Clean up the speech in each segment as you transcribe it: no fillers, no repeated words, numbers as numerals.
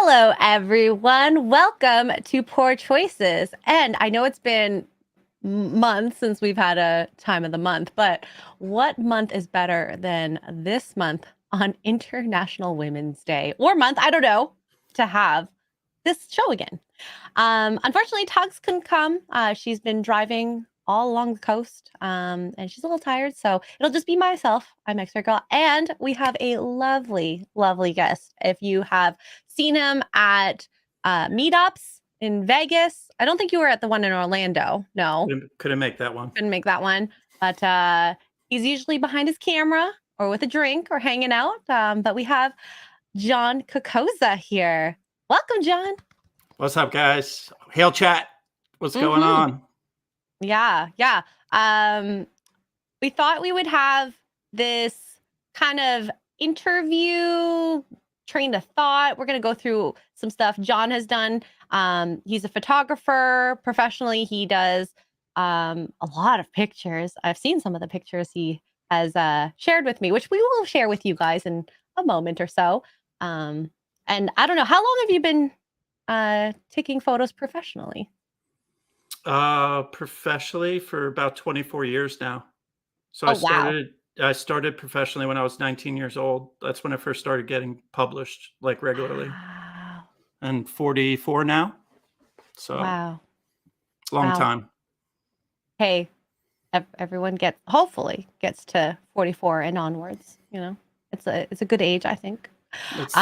Hello, everyone. Welcome to Poor Choices. And I know it's been months since we've had a time of the month, but what month is better than this month on International Women's Day or month? I don't know, to have this show again. Unfortunately, Tugs couldn't come. She's been driving all along the coast, and she's a little tired, so it'll just be myself. I'm Expert Girl, and we have a lovely, lovely guest. If you have seen him at meetups in Vegas, I don't think you were at the one in Orlando. No, Couldn't make that one. couldn't make that one, but he's usually behind his camera or with a drink or hanging out. But we have John Kokoza here. Welcome, John. What's up, guys? Hail chat. What's going on? Yeah. We thought we would have this kind of interview, train of thought. We're going to go through some stuff John has done. He's a photographer. Professionally, he does a lot of pictures. I've seen some of the pictures he has shared with me, which we will share with you guys in a moment or so. And I don't know, how long have you been taking photos professionally? Professionally for about 24 years now. So I started professionally when I was 19 years old. That's when I first started getting published like regularly. Wow. And 44 now. So long time. Hey, everyone hopefully gets to 44 and onwards. You know, it's a good age, I think. It's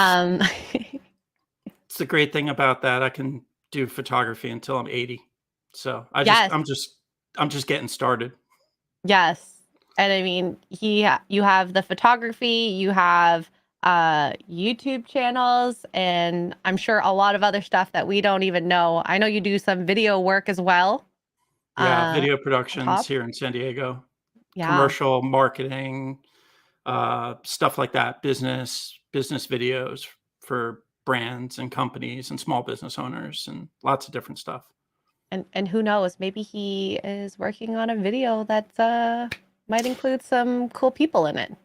the great thing about that. I can do photography until I'm 80. So I'm just getting started. Yes. And I mean, you have the photography, you have YouTube channels, and I'm sure a lot of other stuff that we don't even know. I know you do some video work as well. Yeah, video productions here in San Diego. Yeah. Commercial marketing, stuff like that, business videos for brands and companies and small business owners and lots of different stuff. And who knows, maybe he is working on a video that might include some cool people in it.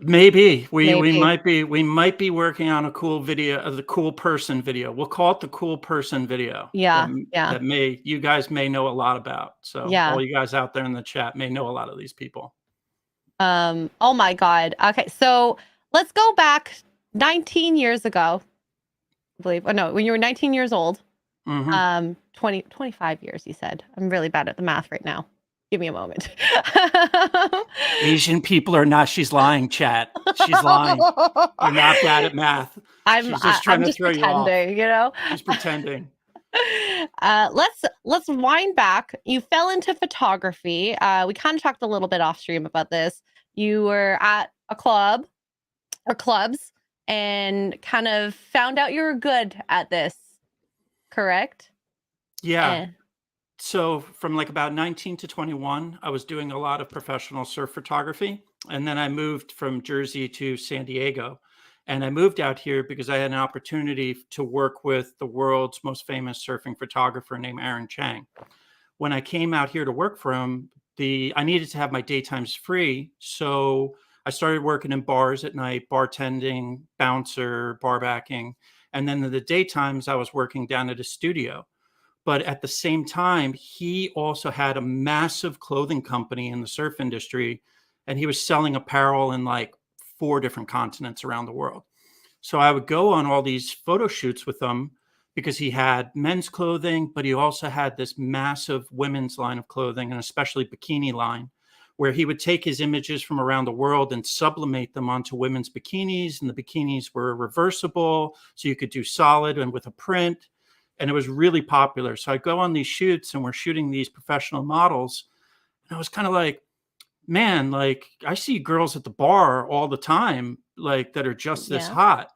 Maybe we might be working on a cool video, the cool person video. We'll call it the cool person video. Yeah. That you guys may know a lot about. So all you guys out there in the chat may know a lot of these people. Oh my God. Okay, so let's go back 19 years ago, I believe. Oh no, when you were 19 years old. 25 years, you said. I'm really bad at the math right now. Give me a moment. Asian people are not. She's lying, chat. She's lying. You're not bad at math. She's just trying to throw you off. You know? She's pretending. Let's wind back. You fell into photography. We kind of talked a little bit off stream about this. You were at a club or clubs and kind of found out you were good at this. Correct? Yeah. So from like about 19 to 21, I was doing a lot of professional surf photography. And then I moved from Jersey to San Diego. And I moved out here because I had an opportunity to work with the world's most famous surfing photographer named Aaron Chang. When I came out here to work for him, I needed to have my daytimes free. So I started working in bars at night, bartending, bouncer, bar backing. And then in the daytimes, I was working down at a studio. But at the same time, he also had a massive clothing company in the surf industry, and he was selling apparel in like 4 different continents around the world. So I would go on all these photo shoots with him because he had men's clothing, but he also had this massive women's line of clothing, and especially bikini line, where he would take his images from around the world and sublimate them onto women's bikinis. And the bikinis were reversible, so you could do solid and with a print. And it was really popular. So I go on these shoots and we're shooting these professional models. And I was kind of like, man, like I see girls at the bar all the time, like that are just this hot.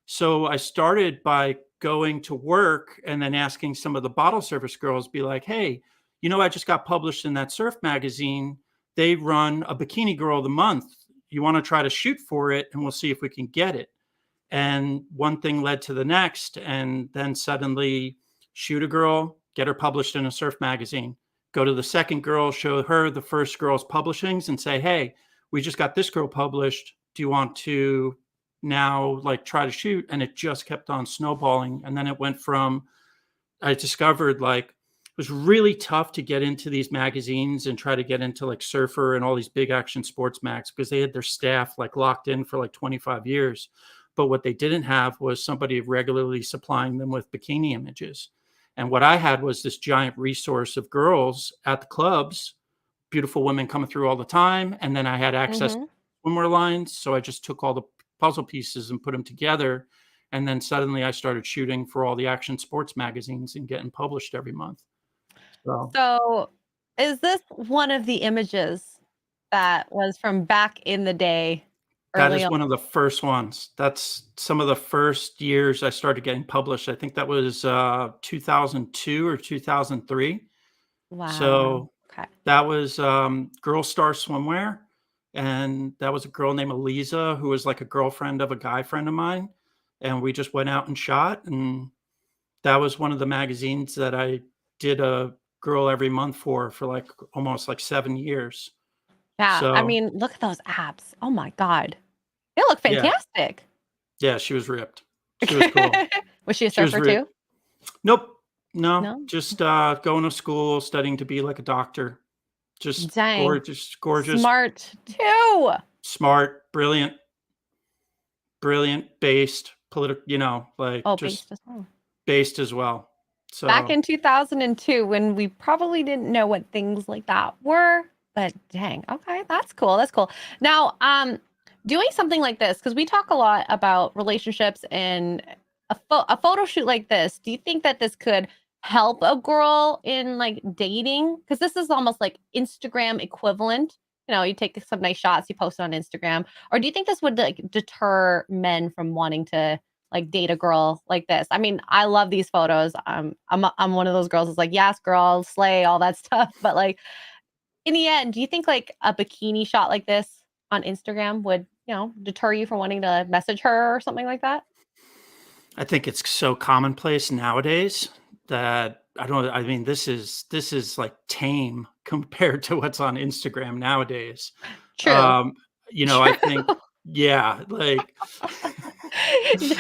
So I started by going to work and then asking some of the bottle service girls, be like, hey, you know, I just got published in that surf magazine. They run a Bikini Girl of the Month. You want to try to shoot for it and we'll see if we can get it. And one thing led to the next. And then suddenly shoot a girl, get her published in a surf magazine, go to the second girl, show her the first girl's publishings and say, hey, we just got this girl published. Do you want to now like try to shoot, and it just kept on snowballing. And then it went from, I discovered like it was really tough to get into these magazines and try to get into like Surfer and all these big action sports mags because they had their staff like locked in for like 25 years. But what they didn't have was somebody regularly supplying them with bikini images. And what I had was this giant resource of girls at the clubs, beautiful women coming through all the time. And then I had access to swimwear lines. So I just took all the puzzle pieces and put them together. And then suddenly I started shooting for all the action sports magazines and getting published every month. So is this one of the images that was from back in the day? That is one of the first ones. That's some of the first years I started getting published. I think that was 2002 or 2003. Wow. So okay. that was Girl Star Swimwear. And that was a girl named Eliza, who was like a girlfriend of a guy friend of mine. And we just went out and shot. And that was one of the magazines that I did a girl every month for like almost like 7 years. Yeah. So, I mean, look at those abs. Oh my God. They look fantastic. Yeah, she was ripped. She was cool. Was she a surfer too? Nope. No. Just going to school, studying to be like a doctor. Just gorgeous. Smart too. Smart, brilliant, based, political, like just based as well. So back in 2002, when we probably didn't know what things like that were, but dang, okay, that's cool. That's cool. Now, doing something like this, because we talk a lot about relationships and a photo shoot like this. Do you think that this could help a girl in like dating? Because this is almost like Instagram equivalent. You take some nice shots, you post it on Instagram. Or do you think this would like deter men from wanting to like date a girl like this? I mean, I love these photos. I'm one of those girls that's like, yes, girl, slay, all that stuff. But like in the end, do you think like a bikini shot like this on Instagram would, deter you from wanting to message her or something like that? I think it's so commonplace nowadays that I mean, this is like tame compared to what's on Instagram nowadays. True. True. I think, yeah, like,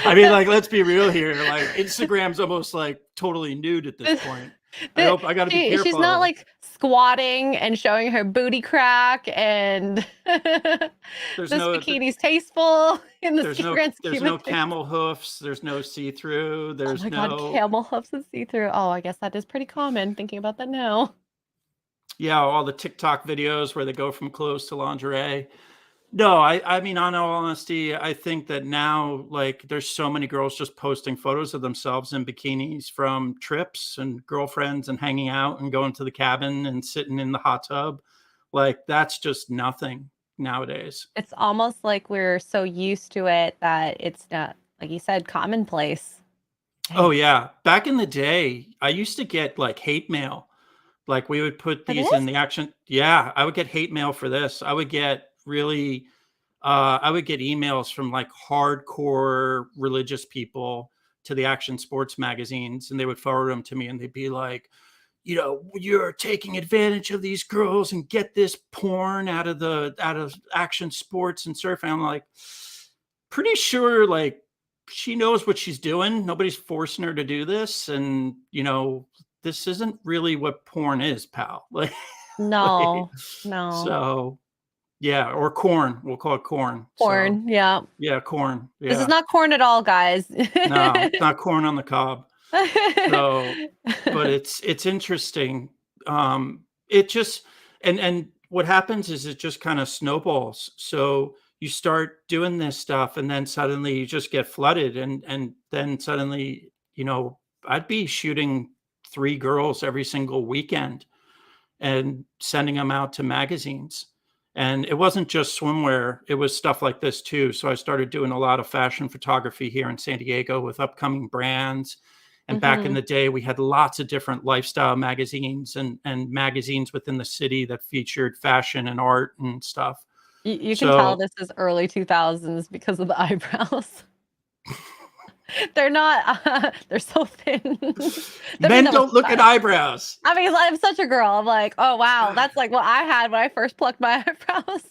I mean, like, let's be real here. Like, Instagram's almost like totally nude at this point. I got to be careful. She's not like squatting and showing her booty crack, and this bikini's tasteful. There's no camel hoofs. There's no see-through. There's God, camel hoofs and see-through. Oh, I guess that is pretty common. Thinking about that now. Yeah, all the TikTok videos where they go from clothes to lingerie. No, I mean, on all honesty, I think that now, like, there's so many girls just posting photos of themselves in bikinis from trips and girlfriends and hanging out and going to the cabin and sitting in the hot tub. Like, that's just nothing nowadays. It's almost like we're so used to it that it's not, like you said, commonplace. Oh, yeah. Back in the day, I used to get like hate mail. Like, we would put these in the action. Yeah, I would get hate mail for this. I would get I would get emails from like hardcore religious people to the action sports magazines, and they would forward them to me, and they'd be like, you're taking advantage of these girls and get this porn out of action sports and surfing. I'm like, pretty sure like she knows what she's doing. Nobody's forcing her to do this. And, this isn't really what porn is, pal. Like, no. So yeah, or corn. We'll call it corn. Corn, so, yeah. Yeah, corn. Yeah. This is not corn at all, guys. No, it's not corn on the cob. So, but it's interesting. It just and what happens is it just kind of snowballs. So you start doing this stuff, and then suddenly you just get flooded, and then suddenly, I'd be shooting 3 girls every single weekend and sending them out to magazines. And it wasn't just swimwear, it was stuff like this too. So I started doing a lot of fashion photography here in San Diego with upcoming brands. And back in the day, we had lots of different lifestyle magazines and magazines within the city that featured fashion and art and stuff. You can tell this is early 2000s because of the eyebrows. They're not, they're so thin. Men don't look at eyebrows. I mean, I'm such a girl. I'm like, oh, wow. That's like what I had when I first plucked my eyebrows.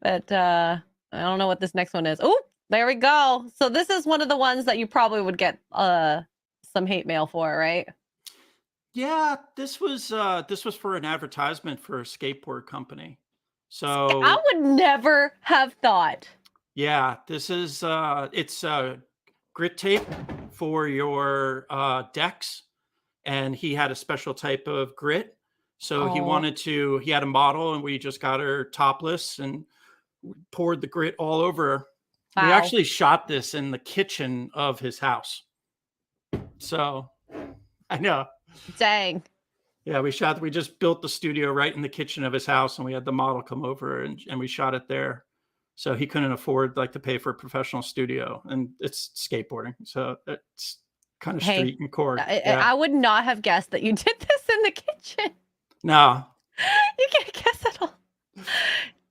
But I don't know what this next one is. Oh, There we go. So this is one of the ones that you probably would get some hate mail for, right? Yeah, this was for an advertisement for a skateboard company. I So would never have thought. yeah, this is it's grit tape for your decks, and he had a special type of grit. So Oh, he had a model, and we just got her topless and poured the grit all over her. We wow. actually shot this in the kitchen of his house. So I know. Dang. Yeah, we just built the studio right in the kitchen of his house, and we had the model come over, and we shot it there. So he couldn't afford like to pay for a professional studio, and it's skateboarding. So it's kind of Hey, street and cord. I, Yeah. I would not have guessed that you did this in the kitchen. No, You can't guess at all.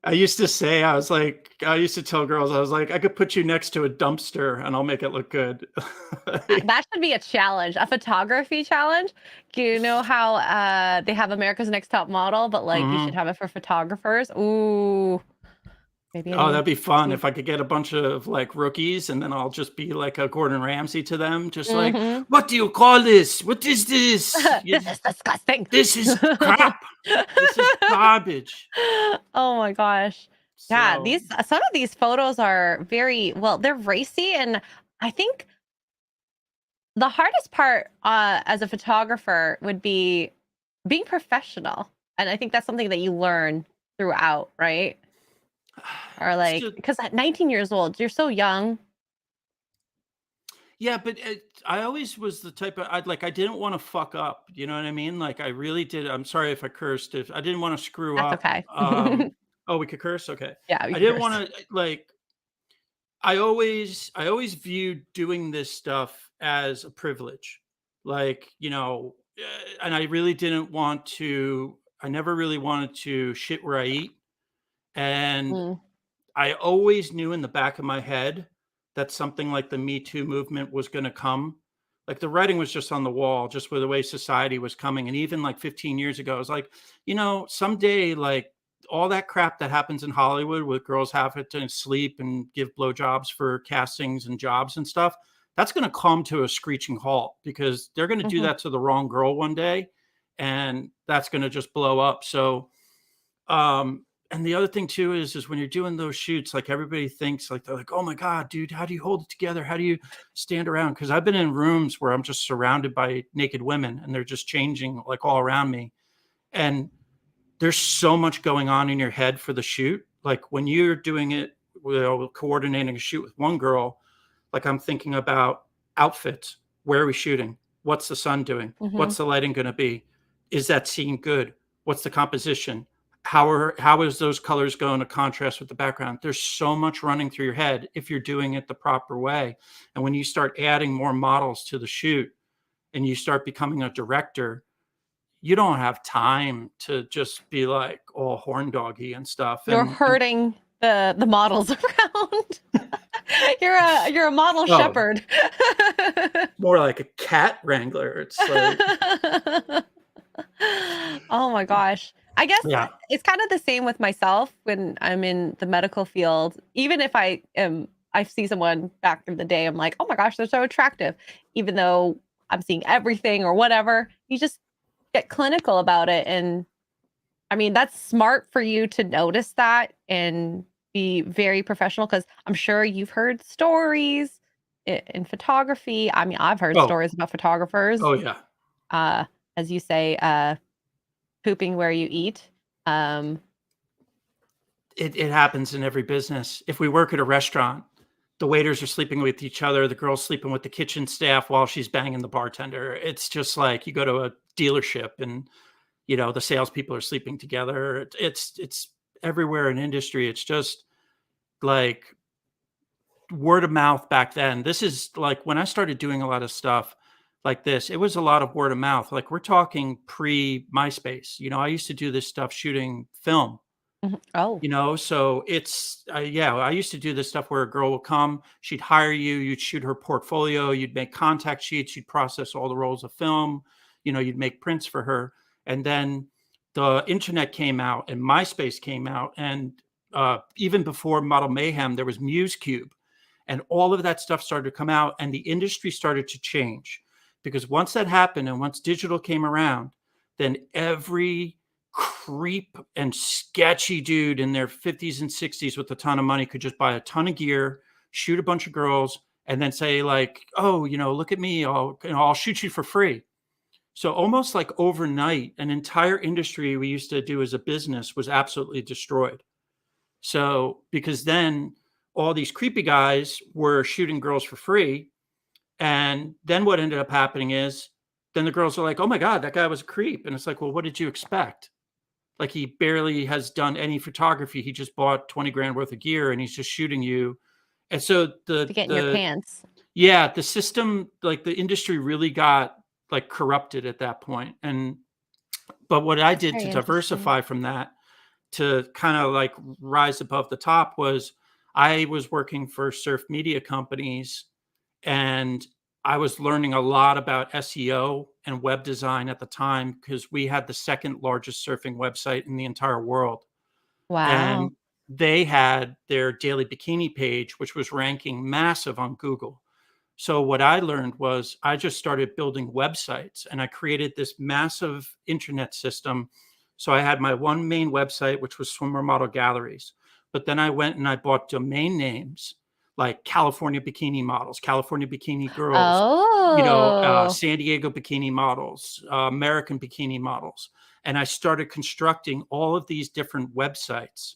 I used to say, I used to tell girls, I was like, I could put you next to a dumpster and I'll make it look good. That should be a challenge, a photography challenge. Do you know how they have America's Next Top Model, but like you should Mhm. have it for photographers? Ooh, maybe a Oh, new. that'd be fun if I could get a bunch of like rookies and then I'll just be like a Gordon Ramsay to them, just like, Mm-hmm. what do you call this? What is this? This is disgusting. This is crap. This is garbage. Oh my gosh. Yeah, So, these some of these photos are very well, they're racy, and I think the hardest part as a photographer would be being professional. And I think that's something that you learn throughout, right? Or it's like just, because at 19 years old, you're so young. yeah, but I always was the type of, I didn't want to fuck up. You know what I mean? Like I really did. I'm sorry if I cursed. If I didn't want to screw That's up. okay. Oh, we could curse. Okay. Yeah, we I can didn't curse. want to like. I always viewed doing this stuff as a privilege, like and I really didn't want to. I never really wanted to shit where I eat, and Mm, I always knew in the back of my head that something like the Me Too movement was going to come. Like the writing was just on the wall, just with the way society was coming. And even like 15 years ago, I was like, someday, like all that crap that happens in Hollywood with girls having to sleep and give blowjobs for castings and jobs and stuff, that's going to come to a screeching halt because they're going to do mhm. that to the wrong girl one day. And that's going to just blow up. So, and the other thing too is when you're doing those shoots, like everybody thinks like they're like, oh my God, dude, how do you hold it together? How do you stand around? Because I've been in rooms where I'm just surrounded by naked women and they're just changing like all around me. And there's so much going on in your head for the shoot. Like when you're doing it, coordinating a shoot with one girl, like I'm thinking about outfits. Where are we shooting? What's the sun doing? Mhm. What's the lighting going to be? Is that scene good? What's the composition? How is those colors going to contrast with the background? There's so much running through your head if you're doing it the proper way. And when you start adding more models to the shoot and you start becoming a director, you don't have time to just be like all horn doggy and stuff. You're And herding the models around. You're a model oh, shepherd. more like a cat wrangler. It's like, Oh my gosh. I guess yeah. it's kind of the same with myself when I'm in the medical field. Even if I see someone back in the day, I'm like, oh my gosh, they're so attractive. Even though I'm seeing everything or whatever, you just get clinical about it. And I mean, that's smart for you to notice that and be very professional because I'm sure you've heard stories in photography. I mean, I've heard Oh, stories about photographers, oh yeah. uh, as you say, pooping where you eat. Um, It happens in every business. If we work at a restaurant, the waiters are sleeping with each other, the girl's sleeping with the kitchen staff while she's banging the bartender. It's just like you go to a dealership and the salespeople are sleeping together. It's everywhere in industry. It's just like word of mouth back then. This is like when I started doing a lot of stuff like this, it was a lot of word of mouth. Like we're talking pre MySpace. I used to do this stuff shooting film. mhm. Oh, So it's yeah, I used to do this stuff where a girl would come, she'd hire you, you'd shoot her portfolio, you'd make contact sheets, you'd process all the rolls of film, you'd make prints for her. And then the internet came out and MySpace came out. And even before Model Mayhem, there was MuseCube. And all of that stuff started to come out, and the industry started to change. Because once that happened and once digital came around, then every creep and sketchy dude in their 50s and 60s with a ton of money could just buy a ton of gear, shoot a bunch of girls, and then say like, oh, look at me, I'll shoot you for free. So almost like overnight, an entire industry we used to do as a business was absolutely destroyed. So because then all these creepy guys were shooting girls for free. And then what ended up happening is then the girls are like, oh my God, that guy was a creep. And it's like, well, what did you expect? Like, he barely has done any photography. He just bought 20 grand worth of gear and he's just shooting you. And so To get in your pants. yeah, the system, like the industry really got like corrupted at that point. But what I did to diversify from that, to kind of like rise above the top, was I was working for surf media companies, and I was learning a lot about SEO and web design at the time, because we had the second largest surfing website in the entire world. Wow. And they had their daily bikini page, which was ranking massive on Google. So what I learned was I just started building websites, and I created this massive internet system. So I had my one main website, which was Swimmer Model Galleries. But then I went and I bought domain names like California Bikini Models, California Bikini Girls, Oh. San Diego Bikini Models, American Bikini Models. And I started constructing all of these different websites.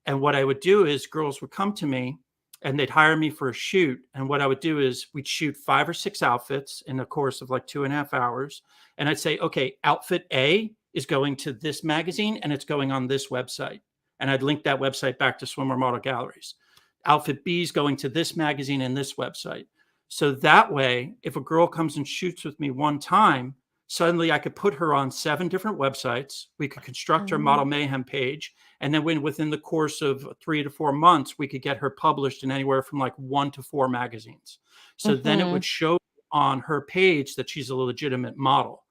And what I would do is girls would come to me and they'd hire me for a shoot. And what I would do is we'd shoot 5 or 6 outfits in the course of like 2.5 hours. And I'd say, okay, outfit A is going to this magazine and it's going on this website. And I'd link that website back to Swimmer Model Galleries. Outfit B is going to this magazine and this website. So that way, if a girl comes and shoots with me one time, suddenly I could put her on 7 different websites. We could construct her Model Mayhem page. And then within the course of 3 to 4 months, we could get her published in anywhere from like 1 to 4 magazines. So then it would show on her page that she's a legitimate model,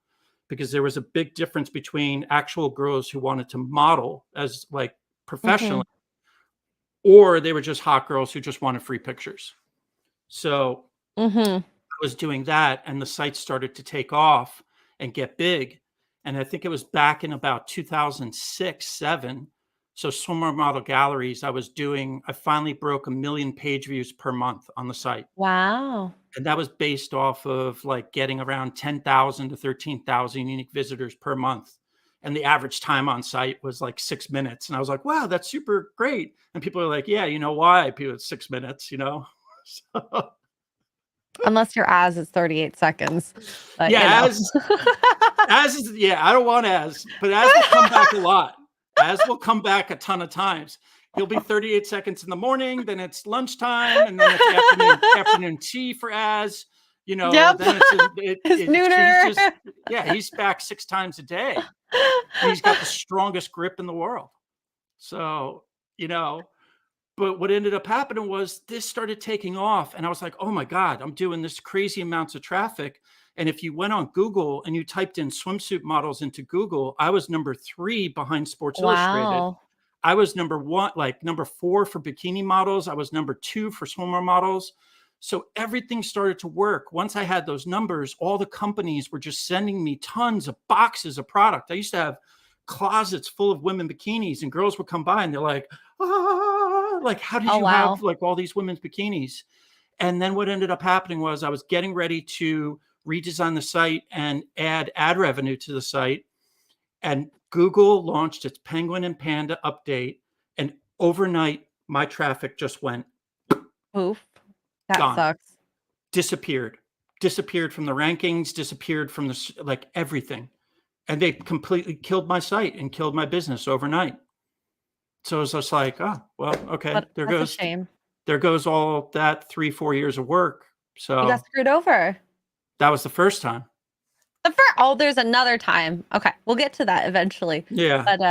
because there was a big difference between actual girls who wanted to model as like professionally, or they were just hot girls who just wanted free pictures. So I was doing that, and the site started to take off and get big. And I think it was back in about 2006, 7. So Swimmer Model Galleries, I finally broke 1 million page views per month on the site. Wow. And that was based off of like getting around 10,000 to 13,000 unique visitors per month. And the average time on site was like 6 minutes. And I was like, wow, that's super great. And people are like, yeah, you know why? People, it's 6 minutes, So, Unless your as is 38 seconds. But, yeah, as is, yeah, I don't want but as will come back a lot. As will come back a ton of times. He'll be 38 seconds in the morning, then it's lunchtime, and then it's afternoon tea for as, Yep. then it's nooner. He's back 6 times a day. And he's got the strongest grip in the world. So, but what ended up happening was this started taking off, and I was like, oh my God, I'm doing this crazy amounts of traffic. And if you went on Google and you typed in swimsuit models into Google, I was number 3 behind Sports Illustrated. I was number 4 for bikini models. I was number 2 for swimmer models. So everything started to work. Once I had those numbers, all the companies were just sending me tons of boxes of product. I used to have closets full of women bikinis, and girls would come by and they're like, like, how did you have like all these women's bikinis? And then what ended up happening was I was getting ready to redesign the site and add ad revenue to the site. And Google launched its Penguin and Panda update. And overnight, my traffic just went poof. That gone. Sucks. Disappeared from the rankings, disappeared from like everything. And they completely killed my site and killed my business overnight. So it was just like, oh, well, okay, there goes all that 3-4 years of work. So you got screwed over. That was the first time. There's another time. Okay, we'll get to that eventually. Yeah. But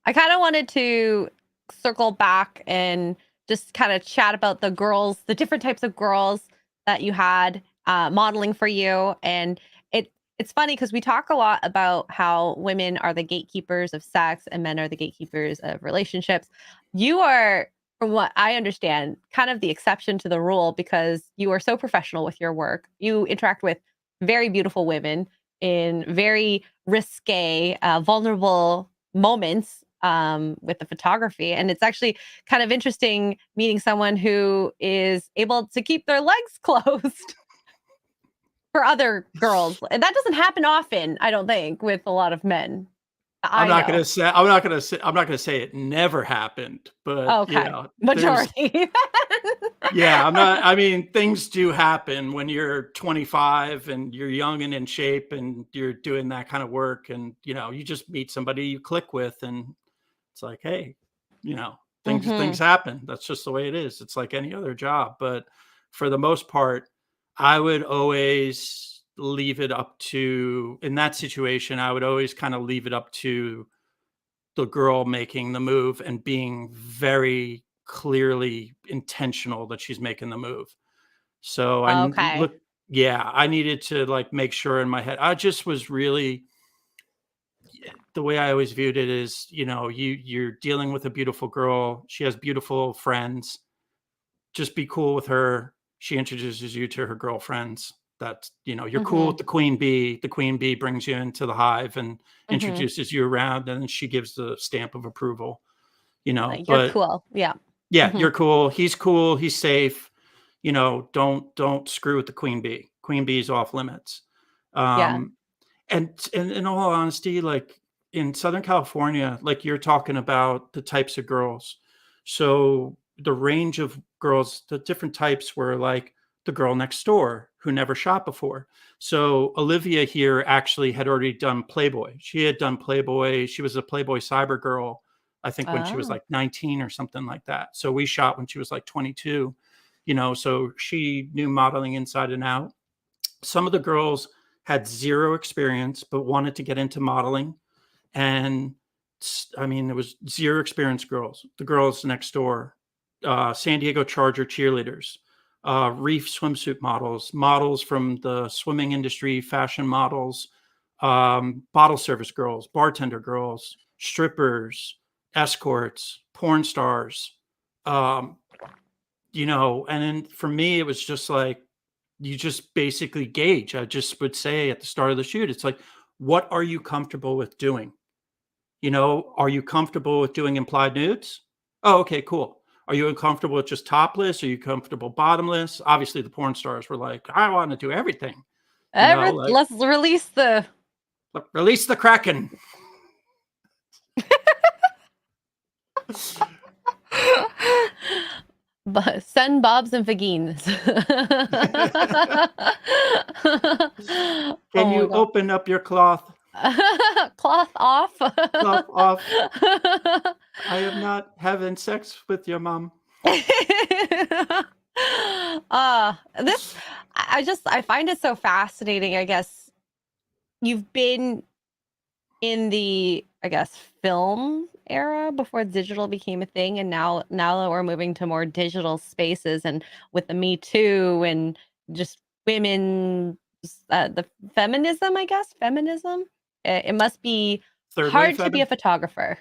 I kind of wanted to circle back and just kind of chat about the different types of girls that you had modeling for you. And it's funny because we talk a lot about how women are the gatekeepers of sex and men are the gatekeepers of relationships. You are from what I understand, kind of the exception to the rule because you are so professional with your work. You interact with very beautiful women in very risque, vulnerable moments with the photography. And it's actually kind of interesting meeting someone who is able to keep their legs closed for other girls. And that doesn't happen often, I don't think, with a lot of men. I'm I not gonna know. say I'm not gonna say I'm not gonna say it never happened, but Okay. there's Majority. yeah, I'm not I mean, things do happen when you're 25 and you're young and in shape and you're doing that kind of work and you just meet somebody you click with and it's like, hey, things Hmm. happen. That's just the way it is. It's like any other job. But for the most part, I would always leave it up to in that situation, I would always kind of leave it up to the girl making the move and being very clearly intentional that she's making the move. So Okay. yeah, I needed to like make sure in my head. I just was really the way I always viewed it is, you're dealing with a beautiful girl. She has beautiful friends. Just be cool with her. She introduces you to her girlfriends. You're cool Hmm. with the queen bee. The queen bee brings you into the hive and Hmm. introduces you around, and then she gives the stamp of approval. Like you're But cool. Yeah. yeah, Hmm. you're cool. He's safe. Don't screw with the queen bee. Queen bee's off limits. Yeah. Um, and in all honesty, like in Southern California, like you're talking about the types of girls. So the range of girls, the different types were like the girl next door who never shot before. So Olivia here actually had already done Playboy. She had done Playboy. She was a Playboy cyber girl, I think when she was Oh. like 19 or something like that. So we shot when she was like 22, so she knew modeling inside and out. Some of the girls had zero experience but wanted to get into modeling, and I mean there was zero experience girls, the girls next door, San Diego Charger cheerleaders, reef swimsuit models from the swimming industry, fashion models, bottle service girls, bartender girls, strippers, escorts, porn stars, um, and then for me it was just like you just basically gauge. I just would say at the start of the shoot, it's like, what are you comfortable with doing? Are you comfortable with doing implied nudes? Oh, okay, cool. Are you uncomfortable with just topless? Are you comfortable bottomless? Obviously, the porn stars were like, I want to do everything, like Let's release the release the Kraken. send Bobs and Vagines. Can Oh my you god. open up your cloth? Cloth off. Cloth off. I am not having sex with your mom. This I find it so fascinating. I guess you've been in the, I guess, film era before digital became a thing, and now that we're moving to more digital spaces and with the Me Too and just women, the feminism, I guess, feminism, it must be Third wave hard to be a feminine. photographer,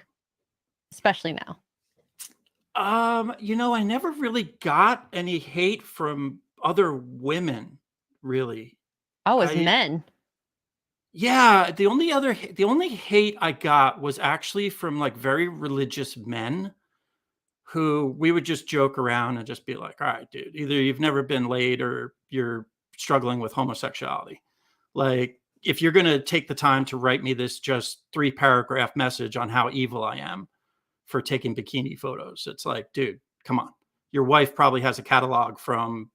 especially now. I never really got any hate from other women, really. Oh, as I men. Yeah, the only hate I got was actually from like very religious men who we would just joke around and just be like, "All right, dude, either you've never been laid or you're struggling with homosexuality." Like, if you're going to take the time to write me this just 3-paragraph message on how evil I am for taking bikini photos. It's like, dude, come on. Your wife probably has a catalog from,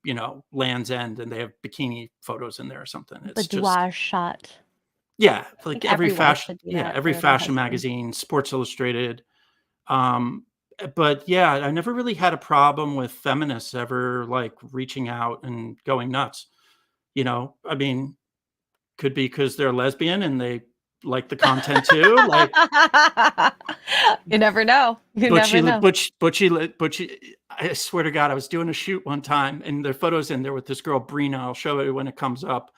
Land's End and they have bikini photos in there or something. The It's just, douage shot. yeah, I like think every wife should do that every for their fashion husband. magazine, Sports Illustrated. Um, but yeah, I never really had a problem with feminists ever like reaching out and going nuts. I mean, could be because they're lesbian and they like the content too. Like, You never know. You never know. Butchie. I swear to God, I was doing a shoot one time, and there are photos in there with this girl Brina. I'll show it when it comes up.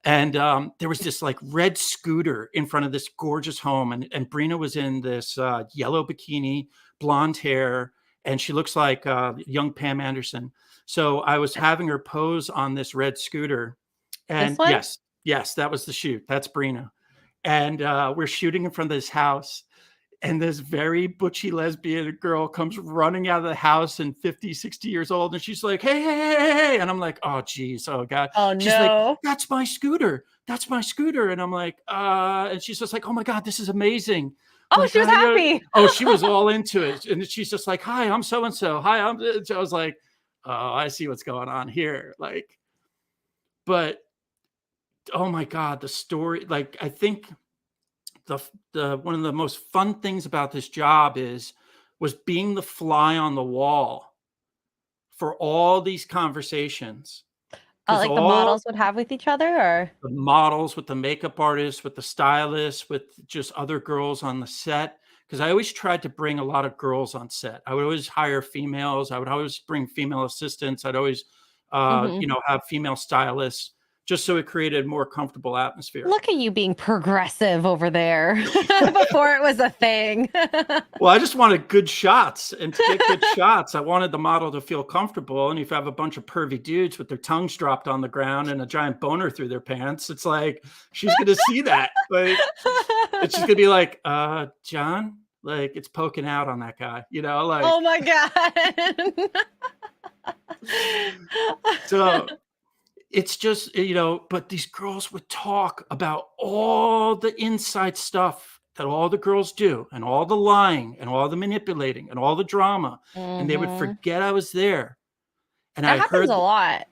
And there was this like red scooter in front of this gorgeous home, and Brina was in this yellow bikini, blonde hair, and she looks like young Pam Anderson. So I was having her pose on this red scooter, This and one? yes, that was the shoot. That's Brina, and we're shooting in front of this house, and this very butchy lesbian girl comes running out of the house and 50, 60 years old. And she's like, hey, hey, hey, hey, hey. And I'm like, oh, geez. Oh, God. Oh She's like, no. that's my scooter. That's my scooter. And I'm like, and she's just like, oh my God, this is amazing. Oh, Like, she was happy. oh, she was all into it. And she's just like, hi, I'm so-and-so. Hi, so I was like, oh, I see what's going on here. Like, but oh my God, the story, like, I think the one of the most fun things about this job was being the fly on the wall for all these conversations, because Like the all models would have with each other, or the models, with the makeup artists, with the stylists, with just other girls on the set. Because I always tried to bring a lot of girls on set. I would always hire females. I would always bring female assistants. I'd always, Mhm. have female stylists, just so it created a more comfortable atmosphere. Look at you being progressive over there before it was a thing. Well, I just wanted good shots, and to get good shots, I wanted the model to feel comfortable, and if you have a bunch of pervy dudes with their tongues dropped on the ground and a giant boner through their pants, it's like, she's gonna see that, like, it's just gonna be like, John, like, it's poking out on that guy," like, Oh my god. so it's just, but these girls would talk about all the inside stuff that all the girls do, and all the lying, and all the manipulating, and all the drama, and they would Mhm. forget I was there, and That I happens heard a lot.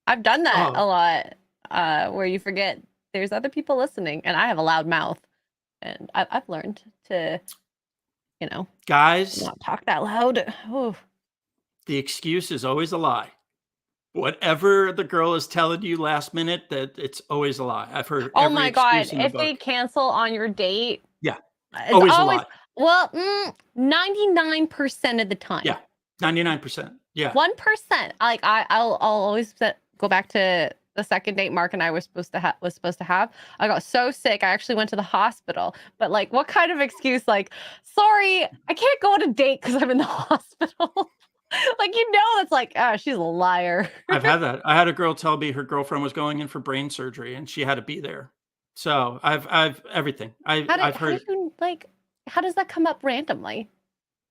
I've done that oh, a lot, where you forget there's other people listening, and I have a loud mouth, and I've learned to, you know, guys, not talk that loud. Ooh. the excuse is always a lie. Whatever the girl is telling you last minute, that it's always a lie. I've heard Oh every my god, excuse in the if they book. cancel on your date, Yeah, it's always a always lie. well, 99% of the time. Yeah, 99%. Yeah, 1%. Like I'll always go back to the second date Mark and I were supposed to have. I got so sick. I actually went to the hospital. But like, what kind of excuse? Like, sorry, I can't go on a date because I'm in the hospital. Like, it's like, oh, she's a liar. I've had that. I had a girl tell me her girlfriend was going in for brain surgery, and she had to be there. So I've everything. I've How heard. did you like? How does that come up randomly?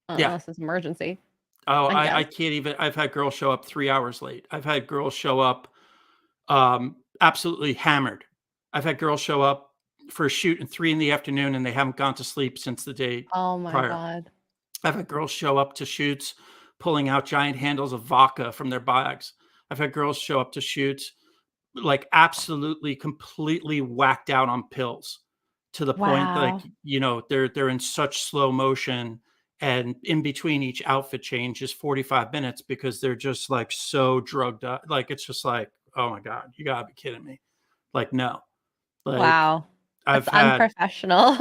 Yeah. Unless it's emergency, Oh, I I guess. can't even. I've had girls show up 3 hours late. I've had girls show up absolutely hammered. I've had girls show up for a shoot at 3 in the afternoon, and they haven't gone to sleep since the day Oh my prior. god. I've had girls show up to shoots pulling out giant handles of vodka from their bags. I've had girls show up to shoots like absolutely completely whacked out on pills, to the point like, Wow. they're in such slow motion, and in between each outfit change is 45 minutes because they're just like so drugged up. Like, it's just like, oh my God, you gotta be kidding me. Like, no. Like, Wow. That's I've had unprofessional.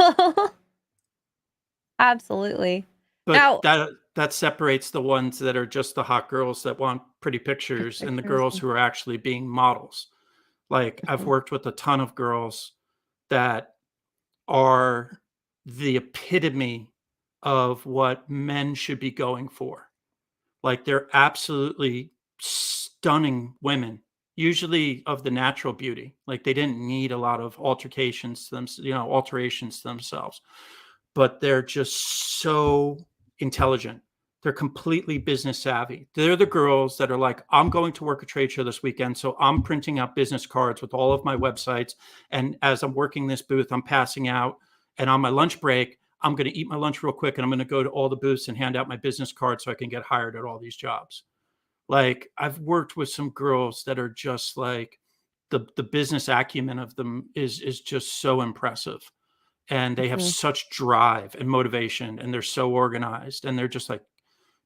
Absolutely. but Now, that separates the ones that are just the hot girls that want pretty pretty pictures, and the pictures. girls who are actually being models. Like, I've Mhm. worked with a ton of girls that are the epitome of what men should be going for. Like, they're absolutely stunning women, usually of the natural beauty. Like, they didn't need a lot of alterations to themselves, but they're just so intelligent. They're completely business savvy. They're the girls that are like, I'm going to work a trade show this weekend, so I'm printing out business cards with all of my websites. And as I'm working this booth, I'm passing out. And on my lunch break, I'm going to eat my lunch real quick, and I'm going to go to all the booths and hand out my business cards so I can get hired at all these jobs. Like, I've worked with some girls that are just like, the business acumen of them is just so impressive, and they have Mhm. such drive and motivation, and they're so organized, and they're just like,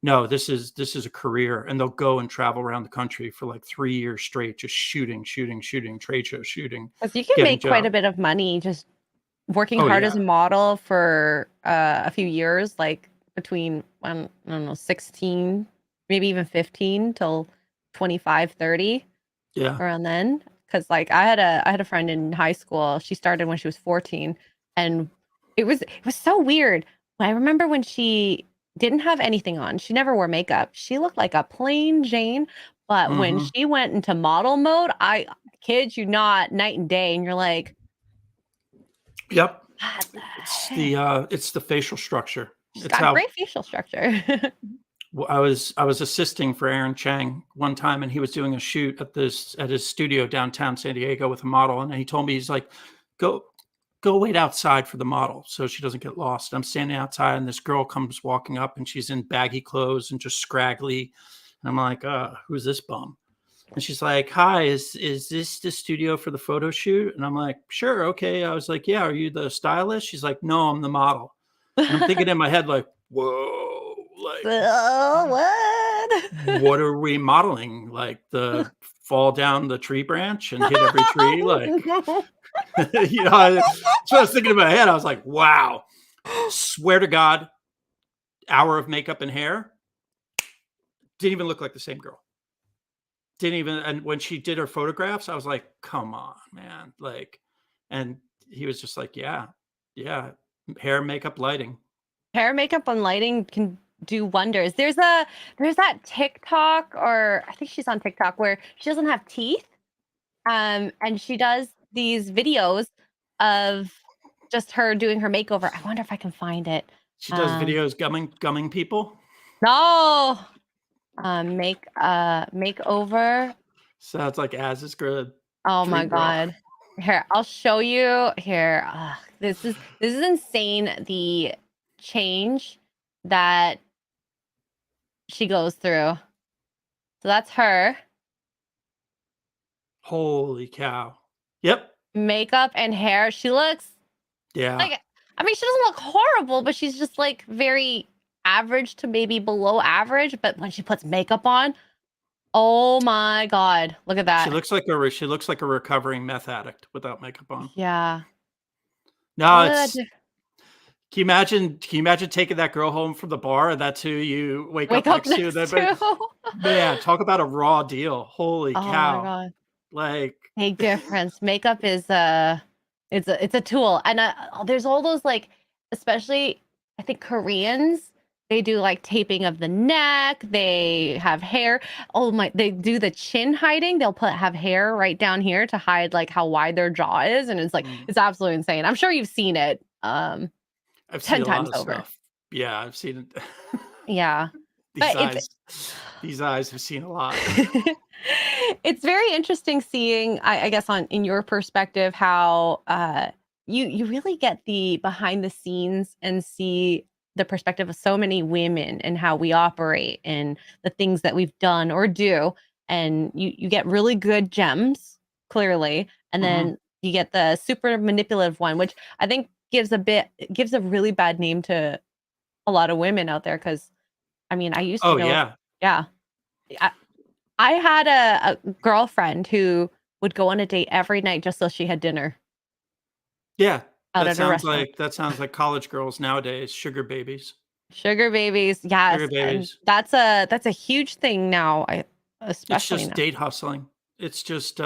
no, this is a career. And they'll go and travel around the country for like 3 years straight, just shooting, trade show shooting, 'Cause you can getting make quite jobs. a bit of money just working Oh hard as yeah. a model for, a few years, like, between, I don't know, 16, maybe even 15 till 25, 30, Yeah. around then. Because like, I had a friend in high school, she started when she was 14, and it was so weird. I remember when she didn't have anything on. She never wore makeup. She looked like a plain Jane. But when Mhm. she went into model mode, I kid you not, night and day. And you're like, Yep. what the heck? It's the facial structure. She's It's got how great facial structure. I was assisting for Aaron Chang one time, and he was doing a shoot at his studio downtown San Diego with a model, and he told me, he's like, "Go go wait outside for the model so she doesn't get lost." I'm standing outside, and this girl comes walking up, and she's in baggy clothes and just scraggly, and I'm like, who's this bum?" And she's like, "Hi, is this the studio for the photo shoot?" And I'm like, "Sure, okay." I was like, "Yeah, are you the stylist?" She's like, "No, I'm the model." And I'm thinking in my head, like, "Whoa, like, So what? what are we modeling? Like the fall down the tree branch and hit every tree?" Like, Oh, no. that's what I was thinking in my head. I was like, "Wow, swear to God, hour of makeup and hair, didn't even look like the same girl." Didn't even, and when she did her photographs, I was like, "Come on, man." Like, and he was just like, "Yeah, yeah, hair, makeup, lighting." Hair, makeup, and lighting can do wonders. There's that TikTok, or I think she's on TikTok, where she doesn't have teeth, and she does these videos of just her doing her makeover. I wonder if I can find it. She does Um, videos gumming people. no, makeover. Sounds like Az is good. Oh my Dream girl. god. Here, I'll show you here. This is insane, the change that she goes through. So that's her. Holy cow. Yep. Makeup and hair. She looks Yeah. like, I mean, she doesn't look horrible, but she's just like very average to maybe below average. But when she puts makeup on, oh my god, look at that. She looks like a recovering meth addict without makeup on. Yeah. No, Look at that. it's can you imagine taking that girl home from the bar and that's who you wake Wake up up next to? next Then, but to. man, talk about a raw deal. Holy Oh my cow. god. Like, Big difference. Makeup is it's a tool. And there's all those, like, especially I think Koreans, they do like taping of the neck, they have hair. Oh my, they do the chin hiding. They'll have hair right down here to hide like how wide their jaw is, and it's like mm, it's absolutely insane. I'm sure you've seen it I've seen 10 a lot times of over. stuff. Yeah, I've seen it. Yeah. These But it's eyes these eyes have seen a lot. it's very interesting seeing, I guess, on in your perspective, how you really get the behind the scenes and see the perspective of so many women and how we operate and the things that we've done or do, and you get really good gems, clearly, and Mhm. then you get the super manipulative one, which I think gives a really bad name to a lot of women out there, because I mean, I used to Oh, know. yeah. Yeah. I had a girlfriend who would go on a date every night just so she had dinner Yeah. out at a restaurant. That sounds like college girls nowadays, sugar babies. Sugar babies, Sugar yes, and babies. that's a huge thing now, It's especially just now. date hustling. It's just,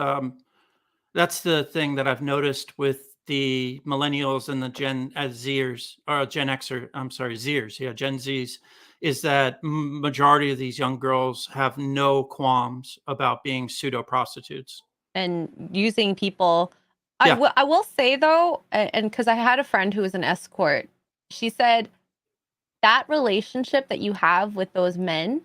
that's the thing that I've noticed with the millennials and the Zers, or Gen Xer, I'm sorry, Zers, yeah, Gen Zs, is that majority of these young girls have no qualms about being pseudo prostitutes. And using people. Yeah. I will say though, and because I had a friend who was an escort, she said that relationship that you have with those men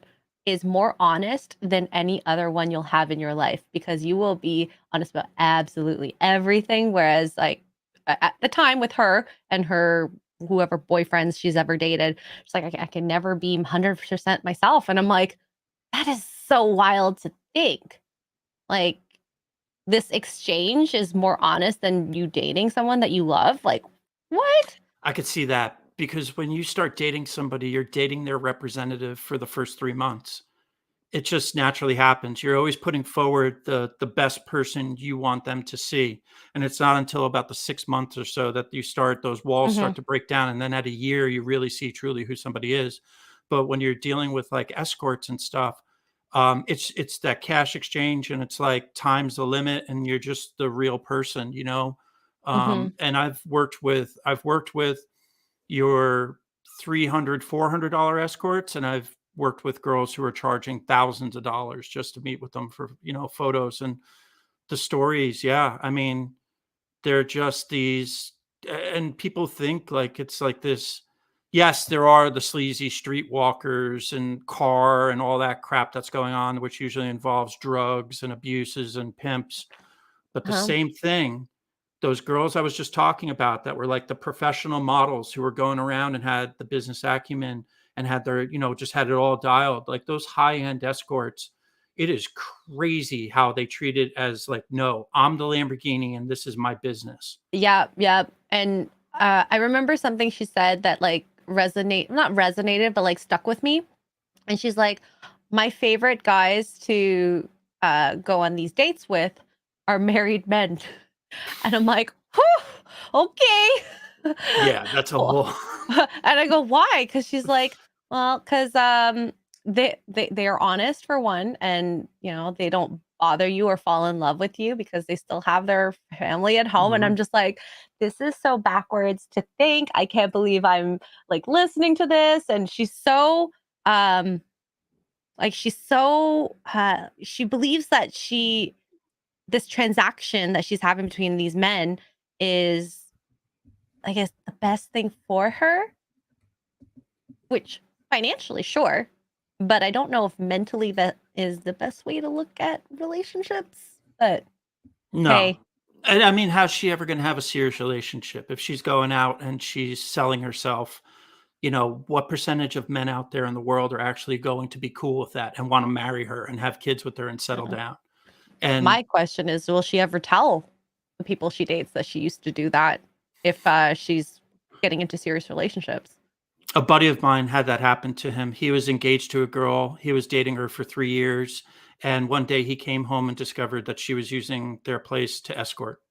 is more honest than any other one you'll have in your life, because you will be honest about absolutely everything. Whereas, like, at the time with her and her whoever boyfriends she's ever dated, she's like, I can never be 100% myself. And I'm like, that is so wild to think. Like, this exchange is more honest than you dating someone that you love. Like, what? I could see that because when you start dating somebody, you're dating their representative for the first 3 months. It just naturally happens. You're always putting forward the best person you want them to see, and it's not until about the 6 months or so that those walls Hmm. start to break down, and then at a year, you really see truly who somebody is. But when you're dealing with, like, escorts and stuff, it's that cash exchange, and it's like time's the limit, and you're just the real person. Hmm. And I've worked with your $300, $400 escorts, and I've worked with girls who are charging thousands of dollars just to meet with them for, photos and the stories. Yeah. I mean, they're just these, and people think like it's like this. Yes, there are the sleazy streetwalkers and car and all that crap that's going on, which usually involves drugs and abuses and pimps. But the Um, same thing, those girls I was just talking about that were like the professional models who were going around and had the business acumen and had their, just had it all dialed, like those high-end escorts. It is crazy how they treat it as like, no, I'm the Lamborghini and this is my business. yeah, yeah. And I remember something she said that like not resonated, but like stuck with me. And she's like, my favorite guys to go on these dates with are married men. And I'm like, whew, okay. Yeah, that's a Well, whole and I go, why? Because she's like, well, because they are honest for one, and they don't bother you or fall in love with you because they still have their family at home. And I'm Mhm. just like, this is so backwards to think. I can't believe I'm like listening to this. And she's so like she believes that this transaction that she's having between these men is, I guess, the best thing for her, which financially, sure, but I don't know if mentally that is the best way to look at relationships. But No. hey, And I mean, how's she ever gonna have a serious relationship if she's going out and she's selling herself? What percentage of men out there in the world are actually going to be cool with that and wanna marry her and have kids with her and settle uh, down? And my question is, will she ever tell the people she dates that she used to do that if she's getting into serious relationships? a buddy of mine had that happen to him. He was engaged to a girl, he was dating her for 3 years, and one day he came home and discovered that she was using their place to escort,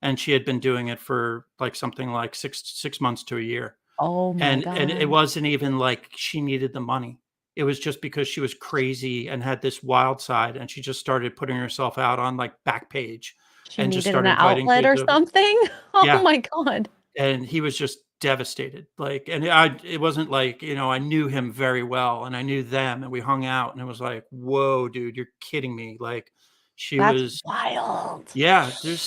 and she had been doing it for, like, something like 6 months to a year. Oh my And it god. wasn't even like she needed the money. It was just because she was crazy and had this wild side, and she just started putting herself out on, like, Backpage She and just needed an started inviting outlet dudes or over. something? Oh Yeah, my god. and he was just devastated, like, and it wasn't like, I knew him very well, and I knew them, and we hung out, and it was like, "Whoa, dude, you're kidding me." Like, she That's was. wild. Yeah, there's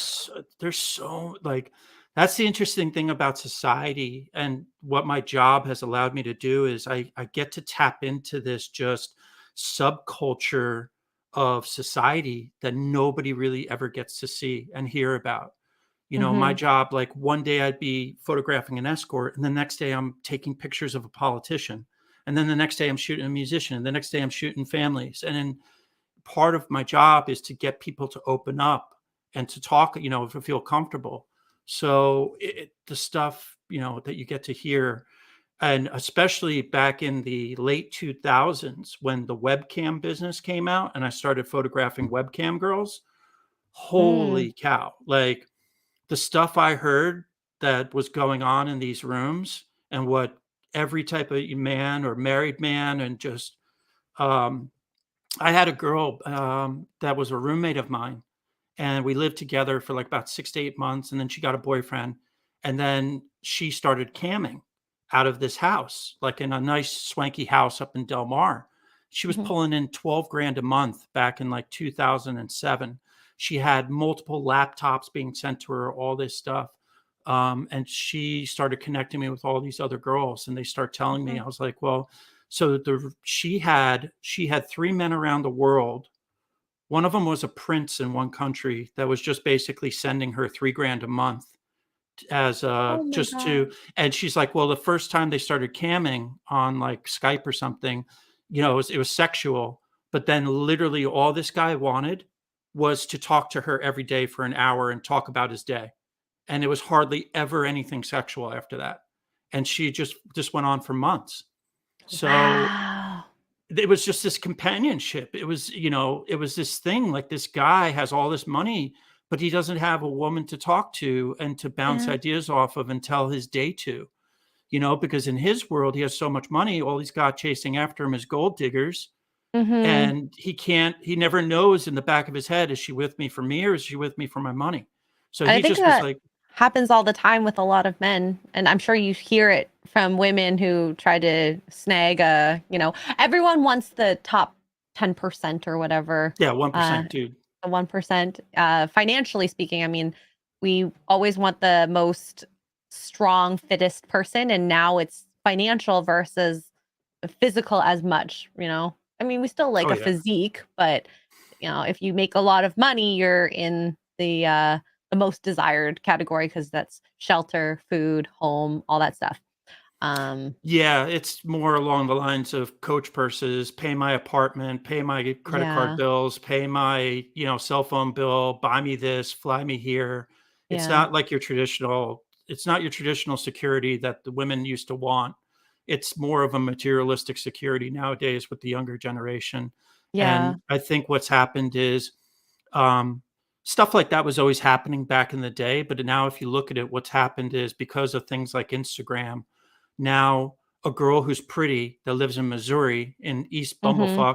so like that's the interesting thing about society, and what my job has allowed me to do is I get to tap into this just subculture of society that nobody really ever gets to see and hear about. My Mhm. job, like one day I'd be photographing an escort, and the next day I'm taking pictures of a politician. And then the next day I'm shooting a musician, and the next day I'm shooting families. And then part of my job is to get people to open up and to talk, to feel comfortable. So the stuff, that you get to hear, and especially back in the late 2000s when the webcam business came out and I started photographing webcam girls, Mm. holy cow. Like the stuff I heard that was going on in these rooms and what every type of man or married man and just um, I had a girl, that was a roommate of mine, and we lived together for, like, about 6 to 8 months, and then she got a boyfriend, and then she started camming out of this house, like, in a nice swanky house up in Del Mar. She was Mhm. pulling in 12 grand a month back in, like, 2007. She had multiple laptops being sent to her, all this stuff, and she started connecting me with all these other girls, and they start telling me, Mhm. I was like, "Well." So she had 3 men around the world. One of them was a prince in one country that was just basically sending her 3 grand a month as, Oh my just god. to, and she's like, "Well, the first time they started camming on, like, Skype or something, it was sexual, but then literally all this guy wanted was to talk to her every day for an hour and talk about his day, and it was hardly ever anything sexual after that, and she just went on for months. So Wow. it was just this companionship. It was this thing, like, this guy has all this money, but he doesn't have a woman to talk to and to bounce Yeah. ideas off of and tell his day to, because in his world, he has so much money, all he's got chasing after him is gold diggers, Mhm. and he never knows in the back of his head, is she with me for me or is she with me for my money? So And I he think just was that like, happens all the time with a lot of men, and I'm sure you hear it from women who try to snag everyone wants the top 10% or whatever, Yeah, uh, 1%, dude. the 1%, financially speaking. I mean, we always want the most strong, fittest person, and now it's financial versus physical as much, you know? I mean, we still like Oh, a yeah. physique, but, if you make a lot of money, you're in the most desired category because that's shelter, food, home, all that stuff. Um, Yeah, it's more along the lines of coach purses, pay my apartment, pay my credit card yeah, bills, pay my, cell phone bill, buy me this, fly me here. It's yeah, not like it's not your traditional security that the women used to want. It's more of a materialistic security nowadays with the younger generation. yeah, And I think what's happened is um, stuff like that was always happening back in the day. But now, if you look at it, what's happened is because of things like Instagram, now a girl who's pretty that lives in Missouri in East mhm, Bumblefuck,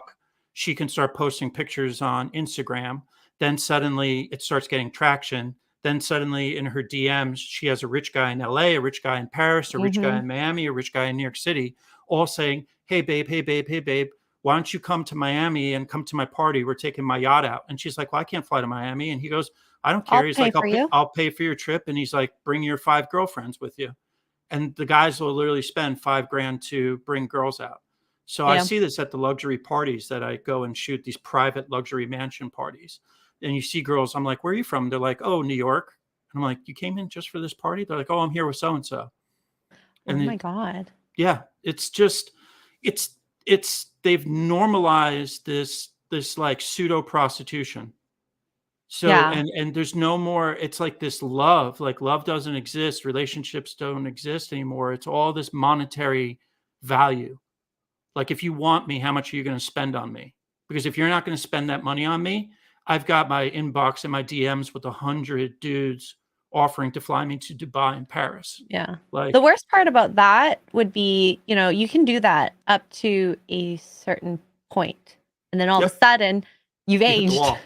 she can start posting pictures on Instagram. Then suddenly it starts getting traction. Then suddenly in her DMs, she has a rich guy in LA, a rich guy in Paris, a rich guy mhm. in Miami, a rich guy in New York City, all saying, "Hey, babe, hey, babe, hey, babe, why don't you come to Miami and come to my party? We're taking my yacht out." And she's like, "Well, I can't fly to Miami." And he goes, "I don't care." I'll He's pay like, for you. I'll pay for your trip." And he's like, "Bring your 5 girlfriends with you." And the guys will literally spend 5 grand to bring girls out. So I Yeah. see this at the luxury parties that I go and shoot, these private luxury mansion parties. And you see girls, I'm like, "Where are you from?" They're like, "Oh, New York." And I'm like, "You came in just for this party?" They're like, "Oh, I'm here with so and so." Oh And my God. yeah, it's just it's they've normalized this like pseudo prostitution. So Yeah. and there's no more, it's like this love, like love doesn't exist, relationships don't exist anymore. It's all this monetary value. Like if you want me, how much are you going to spend on me? Because if you're not going to spend that money on me, I've got my inbox and my DMs with 100 dudes offering to fly me to Dubai and Paris. Yeah. The Like, worst part about that would be, you can do that up to a certain point, and then all of a yep, sudden, you've you hit the aged. wall.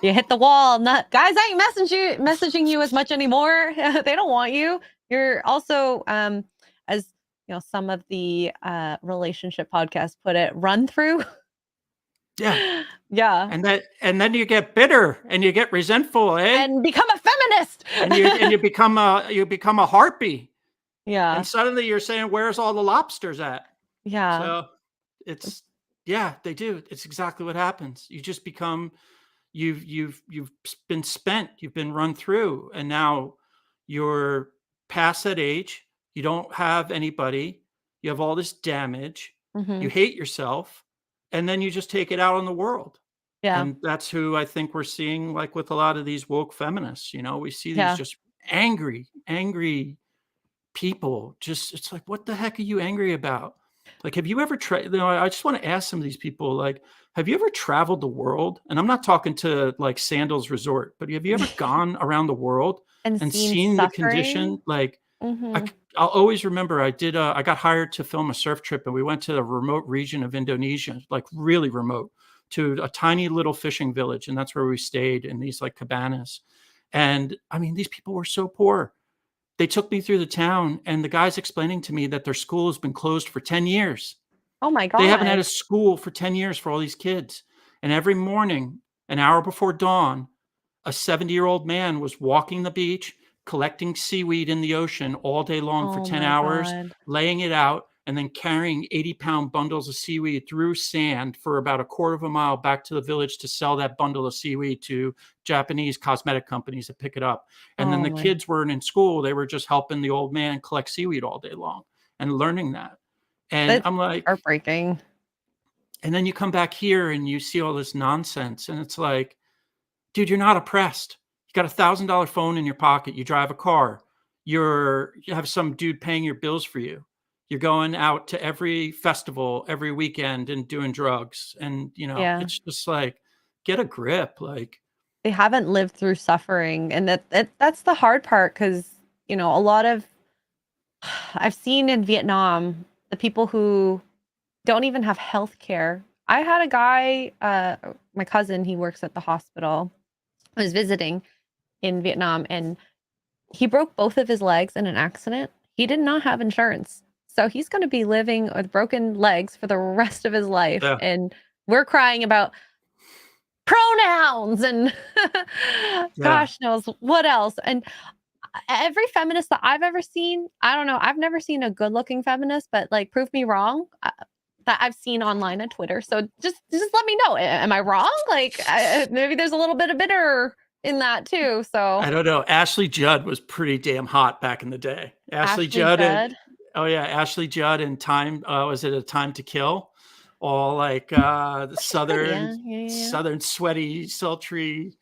You hit the wall. Not guys ain't messaging you as much anymore. They don't want you. You're also, as some of the relationship podcasts put it, run through. Yeah. Yeah. And then you get bitter and you get resentful, eh? And become a feminist. And you become a harpy. And Yeah. suddenly you're saying, "Where's all the lobsters at?" Yeah. So it's yeah, they do. It's exactly what happens. You just become you've been spent, you've been run through, and now you're past that age. You don't have anybody. You have all this damage. You Mhm. hate yourself, and then you just take it out on the world. Yeah. And that's who I think we're seeing, like with a lot of these woke feminists. We see these Yeah. just angry people. Just it's like, what the heck are you angry about? Like, have you ever tried? I just want to ask some of these people, like, have you ever traveled the world? And I'm not talking to like Sandals Resort, but have you ever gone around the world And and seen seen the suffering. condition? Like, Mhm. I'll always remember I got hired to film a surf trip, and we went to the remote region of Indonesia, like really remote, to a tiny little fishing village, and that's where we stayed in these like cabanas. And I mean, these people were so poor. They took me through the town, and the guy's explaining to me that their school has been closed for 10 years. Oh my They haven't had god. a school for 10 years for all these kids. And every morning, an hour before dawn, a 70-year-old man was walking the beach, collecting seaweed in the ocean all day long for Oh 10 my hours, god. laying it out, and then carrying 80-pound bundles of seaweed through sand for about a quarter of a mile back to the village to sell that bundle of seaweed to Japanese cosmetic companies that pick it up. And then Oh the my. kids weren't in school. They were just helping the old man collect seaweed all day long and learning that. And That's I'm like, heartbreaking. and then you come back here and you see all this nonsense. And it's like, dude, you're not oppressed. You got $1,000 phone in your pocket. You drive a car. You have some dude paying your bills for you. You're going out to every festival every weekend and doing drugs. And Yeah. it's just like, get a grip. Like, They haven't lived through suffering, and that's the hard part because a lot of I've seen in Vietnam, the people who don't even have health care. I had a guy, my cousin, he works at the hospital, was visiting in Vietnam, and he broke both of his legs in an accident. He did not have insurance. So he's going to be living with broken legs for the rest of his life. Yeah. And we're crying about pronouns and Yeah. gosh knows what else. And every feminist that I've ever seen, I don't know, I've never seen a good looking feminist, but like prove me wrong. That I've seen online on Twitter. So just let me know. Am I wrong? Like maybe there's a little bit of bitter in that too. So I don't know. Ashley Judd was pretty damn hot back in the day. Ashley Judd. Oh yeah, Ashley Judd and Time, was it A Time to Kill? All like the Yeah, yeah, southern sweaty, sultry.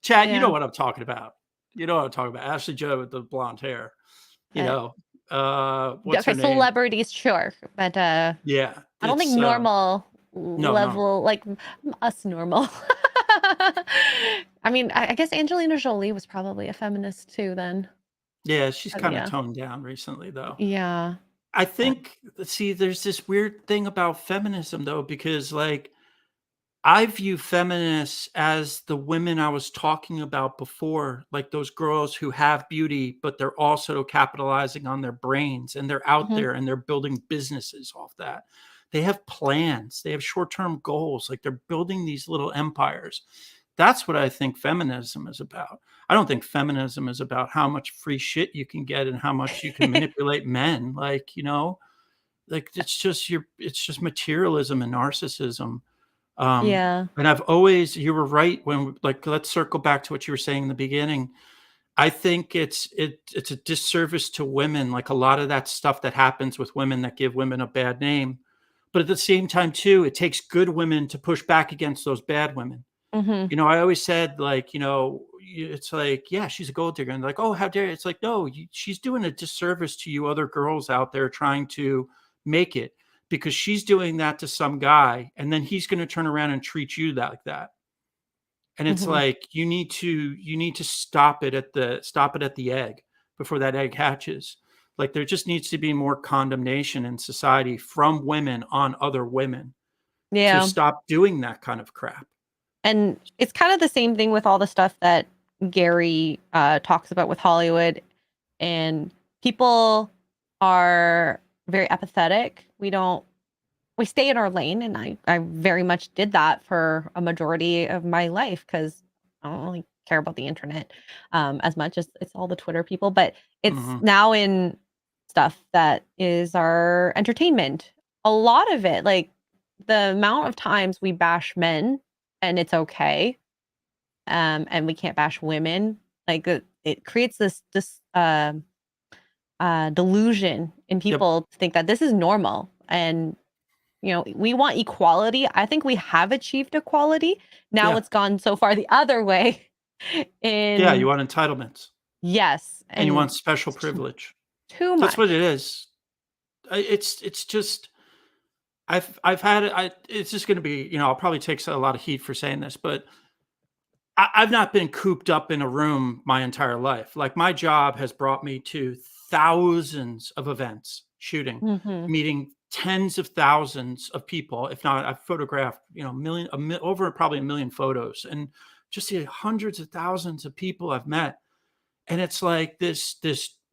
Chad, you know yeah. what I'm talking about. You know what I'm talking about. Ashley Judd with the blonde hair. You Yeah. know, Yeah, what's okay, her name? celebrities, sure, but Yeah, I don't think it's normal no. level, like us normal. I mean, I guess Angelina Jolie was probably a feminist too then. Yeah, she's kind of Yeah. toned down recently though. Yeah. I But think see, there's this weird thing about feminism though, because like I view feminists as the women I was talking about before, like those girls who have beauty, but they're also capitalizing on their brains and they're out mhm. there and they're building businesses off that. They have plans, they have short term goals, like they're building these little empires. That's what I think feminism is about. I don't think feminism is about how much free shit you can get and how much you can manipulate men. Like, like it's just materialism and narcissism. Um, Yeah. and I've always you were right when like let's circle back to what you were saying in the beginning. I think it's a disservice to women, like a lot of that stuff that happens with women that give women a bad name. But at the same time, too, it takes good women to push back against those bad women. Mhm. I always said, like, it's like, yeah, she's a gold digger. And like, oh, how dare you? It's like, no, she's doing a disservice to you other girls out there trying to make it because she's doing that to some guy. And then he's going to turn around and treat you like that. And it's Mhm. like, you need to stop it at the egg before that egg hatches. Like there just needs to be more condemnation in society from women on other women to Yeah. stop doing that kind of crap. And it's kind of the same thing with all the stuff that Gary talks about with Hollywood, and people are very apathetic. We stay in our lane, and I very much did that for a majority of my life because I don't really care about the internet as much as it's all the Twitter people. But it's Mhm. now in stuff that is our entertainment. A lot of it, like the amount of times we bash men, and it's okay, and we can't bash women. Like it creates this delusion in Yep. people to think that this is normal, and we want equality. I think we have achieved equality. Now Yeah. it's gone so far the other way. Yeah, you In want entitlements yes, and you want and special it's privilege. too That's what it much. is. It's just I've had it. It's just going to be I'll probably take a lot of heat for saying this, but I've not been cooped up in a room my entire life. Like my job has brought me to thousands of events, shooting, Mhm. meeting tens of thousands of people. If not, I've photographed over probably a million photos, and just the hundreds of thousands of people I've met. And it's like this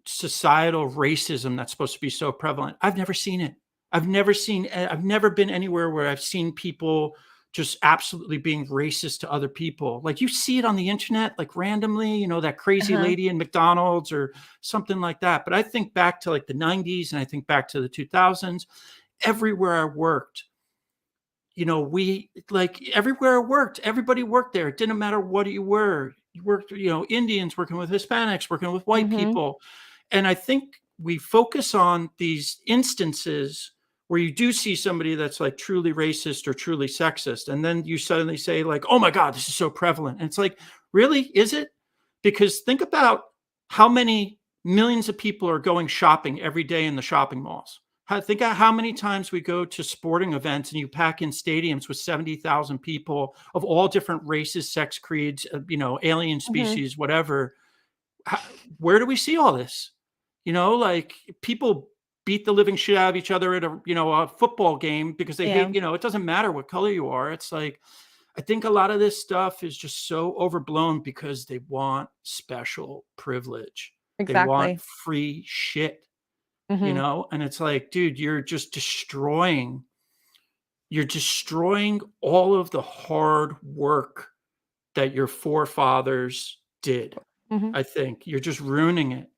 societal racism that's supposed to be so prevalent. I've never seen it. I've never been anywhere where I've seen people just absolutely being racist to other people. Like you see it on the internet, like randomly, that crazy Uh-huh. lady in McDonald's or something like that. But I think back to like the 90s and I think back to the 2000s, everywhere I worked, we like everywhere I worked, everybody worked there. It didn't matter what you were. You worked, Indians working with Hispanics, working with white Mhm. people. And I think we focus on these instances where you do see somebody that's like truly racist or truly sexist. And then you suddenly say, like, oh my God, this is so prevalent. And it's like, really? Is it? Because think about how many millions of people are going shopping every day in the shopping malls. Think of how many times we go to sporting events and you pack in stadiums with 70,000 people of all different races, sex creeds, alien Mhm. species, whatever. How, where do we see all this? Like people beat the living shit out of each other at a football game because they Yeah. hate, it doesn't matter what color you are. It's like I think a lot of this stuff is just so overblown because they want special privilege. They want Exactly. free shit, Mm-hmm. and it's like, dude, you're destroying all of the hard work that your forefathers did. Mm-hmm. I think you're just ruining it.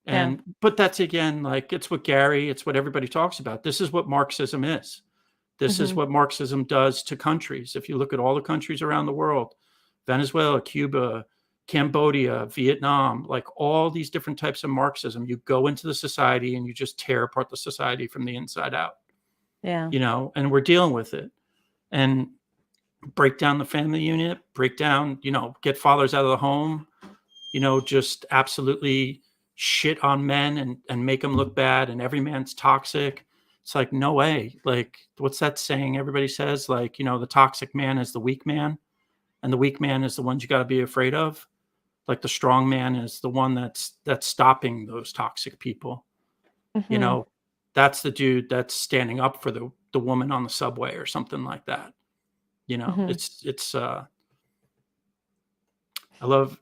Yeah. But that's again, like, it's what everybody talks about. This is what Marxism is. This is Mm-hmm. what Marxism does to countries. If you look at all the countries around the world, Venezuela, Cuba, Cambodia, Vietnam, like all these different types of Marxism, you go into the society and you just tear apart the society from the inside out, Yeah. and we're dealing with it. And break down the family unit, break down, get fathers out of the home, just absolutely shit on men and make them look bad, and every man's toxic. It's like, no way. Like, what's that saying everybody says? Like, the toxic man is the weak man, and the weak man is the ones you got to be afraid of. Like, the strong man is the one that's stopping those toxic people. Mm-hmm. That's the dude that's standing up for the woman on the subway or something like that. Mm-hmm. It's I love.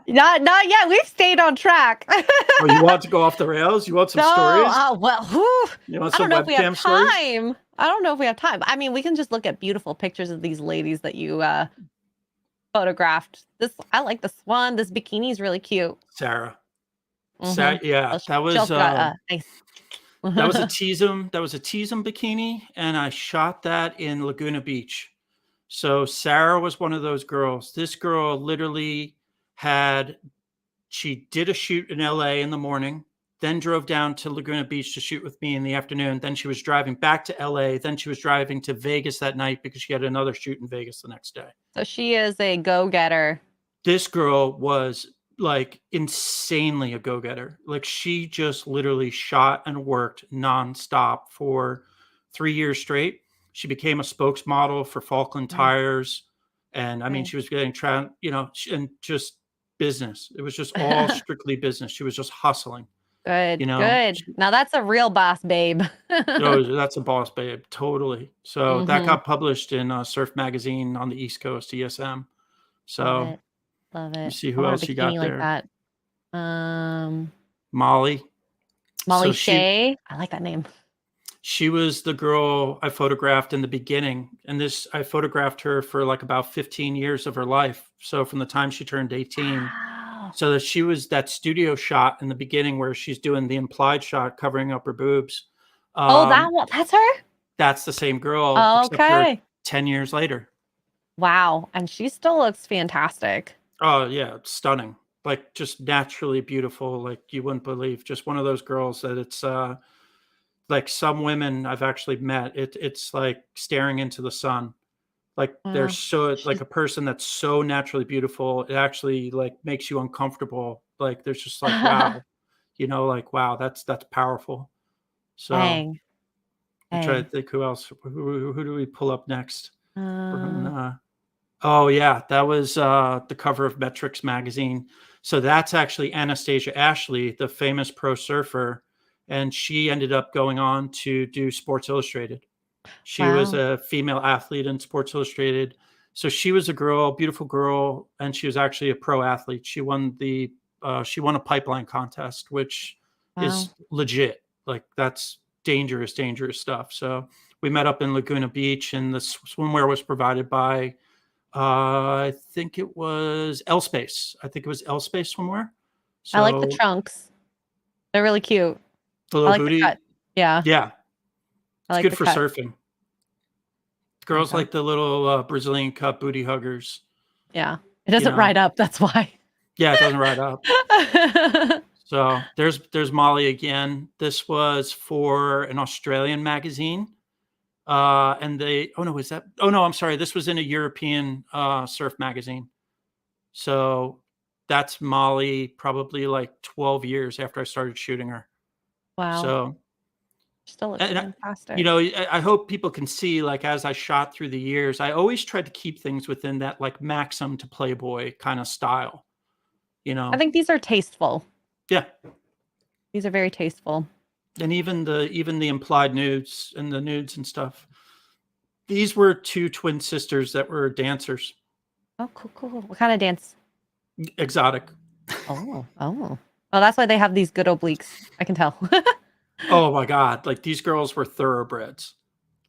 Not yet. We've stayed on track. Oh, you want to go off the rails? You want some No, stories? well, whew. You want I don't some know if we have webcam stories? time. I don't know if we have time. I mean, we can just look at beautiful pictures of these ladies that you photographed. I like this one. This bikini is really cute. Sarah. Mm-hmm. Yeah, She also got nice. that was a Teasum. That was a Teasum bikini, and I shot that in Laguna Beach. So Sarah was one of those girls. This girl literally she did a shoot in LA in the morning, then drove down to Laguna Beach to shoot with me in the afternoon. Then she was driving back to LA. Then she was driving to Vegas that night because she had another shoot in Vegas the next day. So she is a go-getter. This girl was like insanely a go-getter. Like, she just literally shot and worked nonstop for 3 years straight. She became a spokesmodel for Falkland Nice. Tires. And I mean, Nice. she was getting and just business. It was just all strictly business. She was just hustling. Good. Now that's a real boss, babe. Oh, that's a boss, babe. Totally. So that Mm-hmm. got published in Surf Magazine on the East Coast, ESM. So Love it. Love let me it. see I who want a else you got bikini like there. that. Molly. Molly So Shay. I like that name. she was the girl I photographed in the beginning. And I photographed her for like about 15 years of her life. So from the time she turned 18. Wow. So that she was that studio shot in the beginning where she's doing the implied shot covering up her boobs. That one. That's her? That's the same girl, except for Okay. 10 years later. Wow. And she still looks fantastic. Oh, yeah. Stunning. Like, just naturally beautiful. Like, you wouldn't believe. Just one of those girls that it's like some women I've actually met. It's like staring into the sun. Like, they're Wow. so, like, a person that's so naturally beautiful. It actually like makes you uncomfortable. Like, there's just like, wow, like, wow, that's powerful. So Dang. I'm trying Dang. to think who else. Who do we pull up next? Uh, Oh yeah, that was the cover of Metrics magazine. So that's actually Anastasia Ashley, the famous pro surfer, and she ended up going on to do Sports Illustrated. She was wow. a female athlete in Sports Illustrated. So she was a girl, beautiful girl, and she was actually a pro athlete. She won a pipeline contest, which Wow. is legit. Like, that's dangerous stuff. So we met up in Laguna Beach, and the swimwear was provided by I think it was L Space. I think it was L Space Swimwear. I like the So trunks. They're really cute. the I little like the booty, cut. Yeah. yeah, I it's like good the for cut. surfing. I like Girls them. like the little Brazilian cut booty huggers. Yeah. It doesn't ride up. That's why. Yeah, it doesn't ride up. So there's Molly again. This was for an Australian magazine. And I'm sorry. This was in a European surf magazine. So that's Molly probably like 12 years after I started shooting her. Wow. So, She still looks and fantastic. I hope people can see, like, as I shot through the years, I always tried to keep things within that like Maxim to Playboy kind of style, I think these are tasteful. Yeah. These are very tasteful. And even the implied nudes and the nudes and stuff. These were two twin sisters that were dancers. Oh, cool. What kind of dance? Exotic. Oh. Well, that's why they have these good obliques. I can tell. Oh my God. Like these girls were thoroughbreds.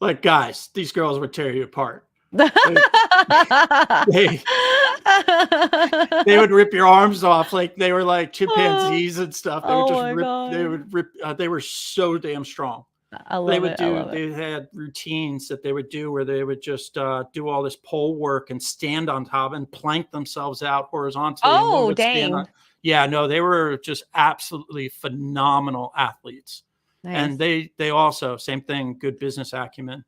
Like guys, these girls would tear you apart. Like, they would rip your arms off like they were like chimpanzees and stuff. They would Oh just my rip. God. They would rip. They were so damn strong. I love it. I love it. They had routines that they would do where they would just do all this pole work and stand on top and plank themselves out horizontally. And one Oh, would stand dang. on. Yeah, no, they were just absolutely phenomenal athletes. And Nice. they also, same thing, good business acumen.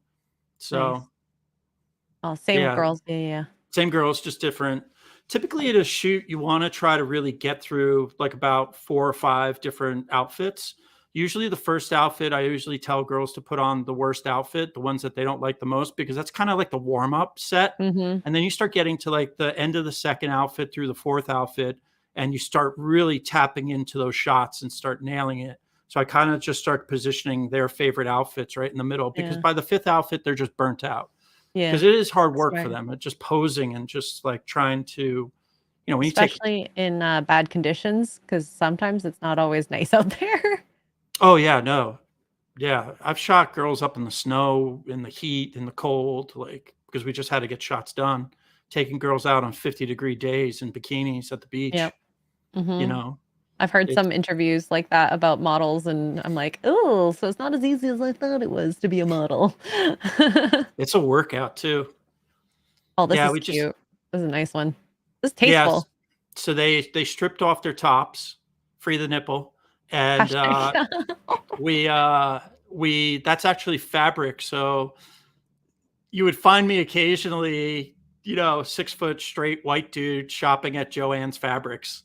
So, Nice. Oh, same with yeah, girls. Yeah. same girls, just different. Typically at a shoot, you want to try to really get through like about 4 or 5 different outfits. Usually the first outfit, I usually tell girls to put on the worst outfit, the ones that they don't like the most, because that's kind of like the warm up set. Mm-hmm. And then you start getting to like the end of the second outfit through the fourth outfit, and you start really tapping into those shots and start nailing it. So I kind of just start positioning their favorite outfits right in the middle, because Yeah. by the 5th outfit, they're just burnt out. Yeah. Because it is hard That's work for right. them. It's just posing and just like trying to, when you take, Especially in bad conditions, because sometimes it's not always nice out there. oh yeah, no. Yeah. I've shot girls up in the snow, in the heat, in the cold, like, because we just had to get shots done. Taking girls out on 50-degree days in bikinis at the beach, Yep. Mm-hmm. I've heard it's, some interviews like that about models, and I'm like, oh, so it's not as easy as I thought it was to be a model. it's a workout too. Oh, this Yeah. is We just, cute. This is a nice one. This is yes. tasteful. So they stripped off their tops, free the nipple. And, Hashtag. we that's actually fabric. So you would find me occasionally, 6 foot straight white dude shopping at Joann's Fabrics.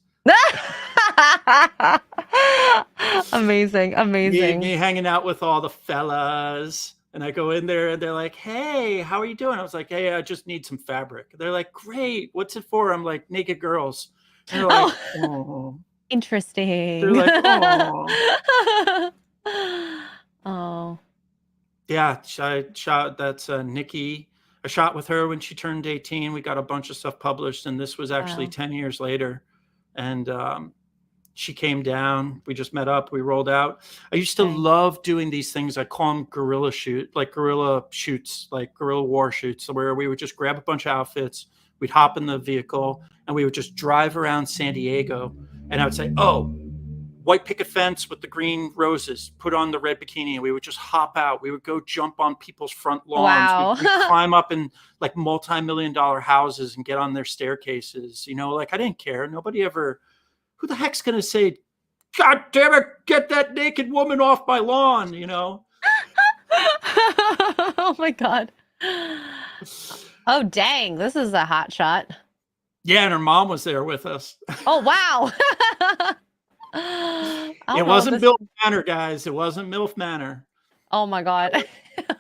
Amazing. Me hanging out with all the fellas. And I go in there and they're like, "Hey, how are you doing?" I was like, "Hey, I just need some fabric." They're like, "Great. What's it for?" I'm like, "Naked girls." And they're like, Oh, "Oh." They're interesting. like, "Oh." Oh, Yeah, I shot that's, Nikki. I shot with her when she turned 18. We got a bunch of stuff published, and this was actually wow. 10 years later. And, she came down. We just met up. We rolled out. I used to Dang. love doing these things. I call them guerrilla shoots, like guerrilla war shoots, where we would just grab a bunch of outfits. We'd hop in the vehicle, and we would just drive around San Diego. And I would say, "Oh, white picket fence with the green roses, put on the red bikini," and we would just hop out. We would go jump on people's front lawns. Wow. We'd climb up in like multi-million-dollar houses and get on their staircases. Like I didn't care. Nobody ever, who the heck's going to say, "God damn it, get that naked woman off my lawn," Oh my God. Oh, dang. This is a hot shot. Yeah, and her mom was there with us. Oh, wow. I It don't know if wasn't this. MILF Manor, guys. It wasn't MILF Manor. Oh my God.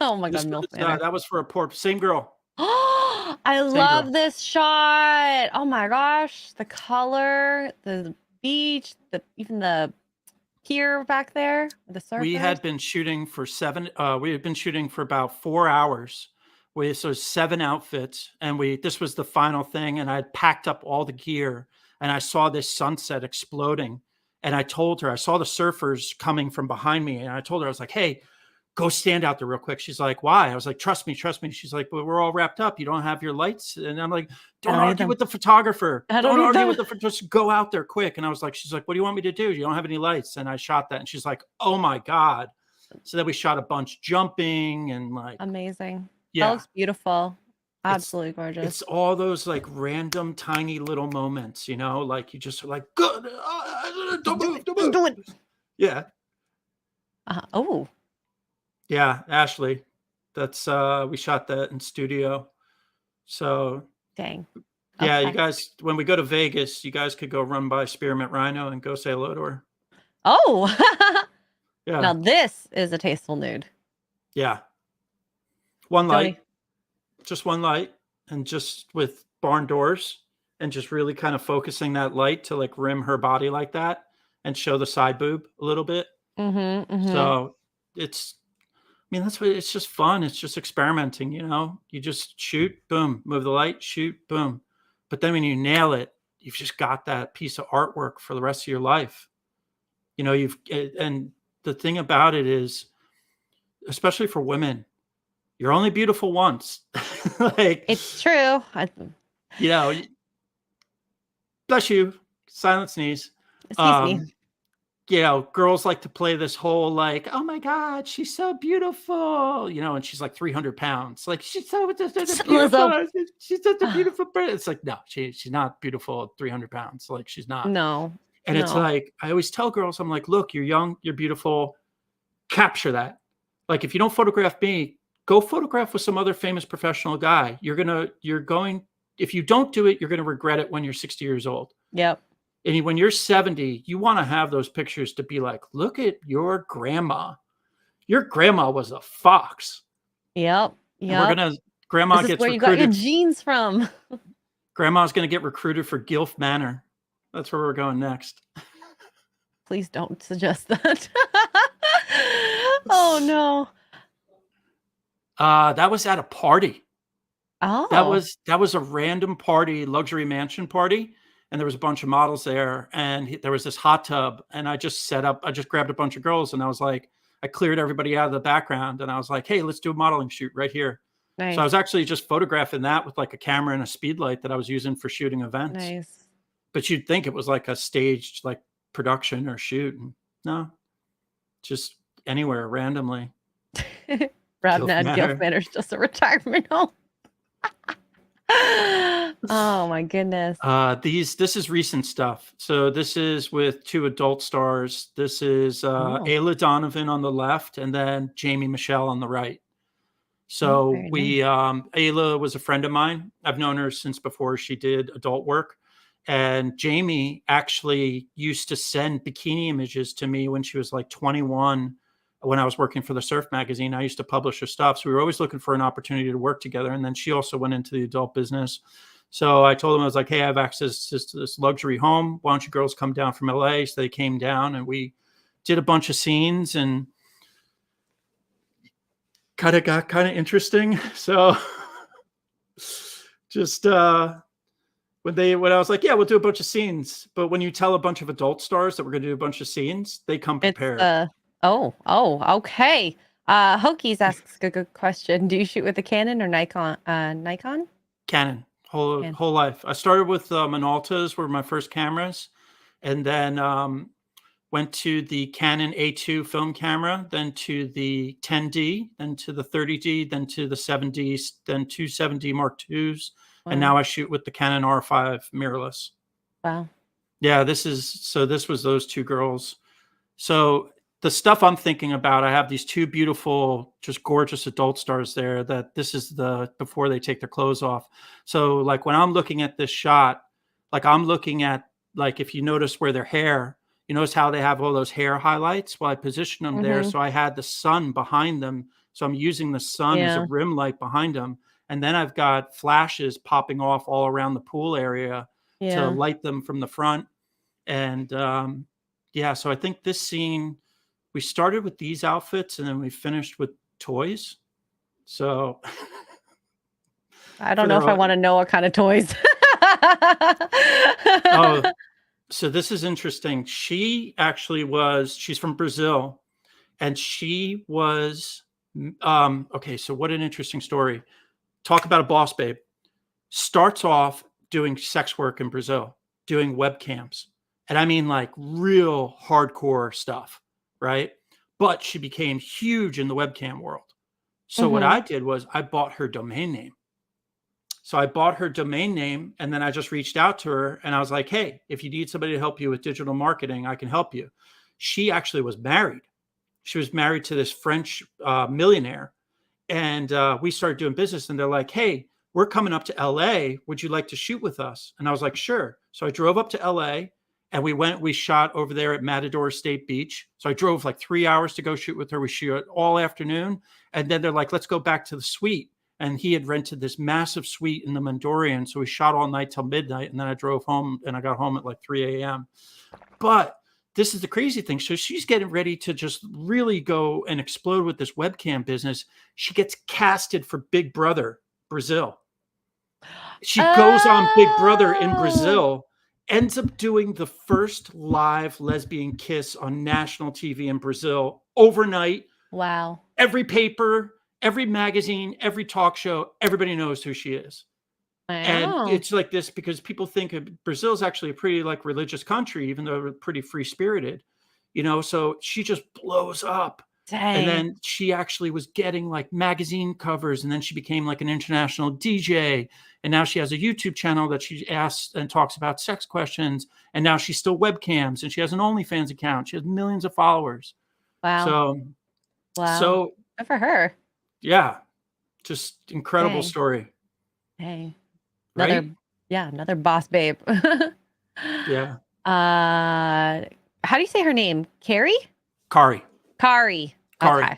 Oh my God, This was, MILF Manor. that was for a poor, same girl. Oh, I Same girl. love this shot. Oh my gosh. The color, the beach, even the pier back there, the surfers. We had been shooting for about 4 hours. So 7 outfits, and this was the final thing, and I had packed up all the gear, and I saw this sunset exploding, and I told her, I saw the surfers coming from behind me, and I told her, I was like, "Hey, go stand out there real quick." She's like, "Why?" I was like, trust me." She's like, "But we're all wrapped up. You don't have your lights." And I'm like, "Don't argue with the photographer. Don't argue with just go out there quick." And she's like, "What do you want me to do? You don't have any lights." And I shot that. And she's like, "Oh my God." So then we shot a bunch jumping and like, amazing. yeah, That looks beautiful. Absolutely gorgeous. it's all those like random tiny little moments, like you just are like, "Good. Don't move. Don't move." Do it. Yeah. Oh, Yeah. Ashley. That's, we shot that in studio. So dang. yeah, Okay. you guys, when we go to Vegas, you guys could go run by Spearmint Rhino and go say hello to her. Oh, Yeah. now this is a tasteful nude. Yeah. One Johnny. light, just one light, and just with barn doors, and just really kind of focusing that light to like rim her body like that and show the side boob a little bit. Mm-hmm. So it's mean, that's what it's just fun. It's just experimenting, you know. You just shoot, boom, move the light, shoot, boom. But then when you nail it, you've just got that piece of artwork for the rest of your life. You know, and the thing about it is, especially for women, you're only beautiful once. Like, It's true. you know, bless you, silent sneeze. Excuse me. You know, girls like to play this whole like, oh my God, she's so beautiful, you know, and she's like 300 pounds. Like, she's so beautiful. She's such a beautiful person. It's like, no, she's not beautiful at 300 pounds. Like, she's not. No. And it's like, I always tell girls, I'm like, look, you're young, you're beautiful. Capture that. Like, if you don't photograph me, go photograph with some other famous professional guy. If you don't do it, you're going to regret it when you're 60 years old. Yep. And when you're 70, you want to have those pictures to be like, look at your grandma. Your grandma was a fox. Yep. And grandma this is gets where recruited. You got your genes from. Grandma's going to get recruited for Gilf Manor. That's where we're going next. Please don't suggest that. Oh no. That was at a party. Oh. That was a random party, luxury mansion party. And there was a bunch of models there, and there was this hot tub, and I just grabbed a bunch of girls, and I cleared everybody out of the background, and I was like, hey, let's do a modeling shoot right here. Nice. So I was actually just photographing that with like a camera and a speed light that I was using for shooting events. Nice. But you'd think it was like a staged like production or shoot. No, just anywhere randomly. Gilf Manor's just a retirement home. Oh my goodness. This is recent stuff. So this is with 2 adult stars. This is Ayla Donovan on the left, and then Jamie Michelle on the right. So Ayla was a friend of mine. I've known her since before she did adult work. And Jamie actually used to send bikini images to me when she was like 21. When I was working for the Surf magazine, I used to publish her stuff. So we were always looking for an opportunity to work together. And then she also went into the adult business. So I told them, I was like, hey, I have access to this luxury home. Why don't you girls come down from LA? So they came down, and we did a bunch of scenes, and got kind of interesting. So just when I was like, yeah, we'll do a bunch of scenes. But when you tell a bunch of adult stars that we're going to do a bunch of scenes, they come prepared. Okay. Hokies asks a good question. Do you shoot with a Canon or Nikon? Canon. Whole life. I started with Minoltas were my first cameras, and then went to the Canon A2 film camera, then to the 10D, then to the 30D, then to the 7D, then 2 7D Mark IIs, and now I shoot with the Canon R5 mirrorless. Wow. Yeah, this was those 2 girls. So the stuff I'm thinking about, I have these 2 beautiful, just gorgeous adult stars there that this is before they take their clothes off. So like when I'm looking at this shot, like I'm looking at, like, if you notice where their hair, you notice how they have all those hair highlights? Well, I positioned them there. So I had the sun behind them. So I'm using the sun as a rim light behind them. And then I've got flashes popping off all around the pool area to light them from the front. And so I think this scene, we started with these outfits and then we finished with toys. So I don't know if I want to know what kind of toys. So this is interesting. She actually she's from Brazil, and she was, okay, so what an interesting story. Talk about a boss babe. Starts off doing sex work in Brazil, doing webcams. And I mean like real hardcore stuff, right? But she became huge in the webcam world. So what I did was I bought her domain name. So I bought her domain name, and then I just reached out to her and I was like, hey, if you need somebody to help you with digital marketing, I can help you. She actually was married. She was married to this French millionaire. And we started doing business, and they're like, hey, we're coming up to LA. Would you like to shoot with us? And I was like, sure. So I drove up to LA, and we shot over there at Matador State Beach. So I drove like 3 hours to go shoot with her. We shoot all afternoon. And then they're like, let's go back to the suite. And he had rented this massive suite in the Mondorian. So we shot all night till midnight. And then I drove home, and I got home at like 3 a.m. But this is the crazy thing. So she's getting ready to just really go and explode with this webcam business. She gets casted for Big Brother Brazil. She goes on Big Brother in Brazil, ends up doing the first live lesbian kiss on national TV in Brazil overnight. Wow. Every paper, every magazine, every talk show, everybody knows who she is. And Wow. it's like this because people think Brazil is actually a pretty like religious country, even though they're pretty free spirited, so she just blows up. And Dang. then she actually was getting like magazine covers, and then she became like an international DJ. And now she has a YouTube channel that she asks and talks about sex questions. And now she's still webcams, and she has an OnlyFans account. She has millions of followers. Wow. Wow. So Good for her. yeah, just incredible Dang. story. Hey. Right? Another boss babe. Yeah. How do you say her name? Carrie? Kari. Kari. Okay.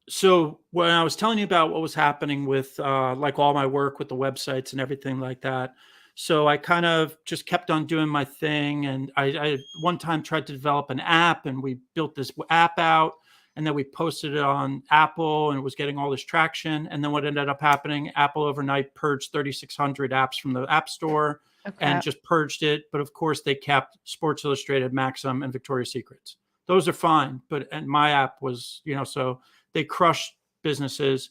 So when I was telling you about what was happening with like all my work with the websites and everything like that, so I kind of just kept on doing my thing. And I one time tried to develop an app, and we built this app out, and then we posted it on Apple, and it was getting all this traction. And then what ended up happening, Apple overnight purged 3,600 apps from the App Store and just purged it. But of course, they kept Sports Illustrated, Maxim, and Victoria's Secrets. Those are fine. And my app was, so they crushed businesses.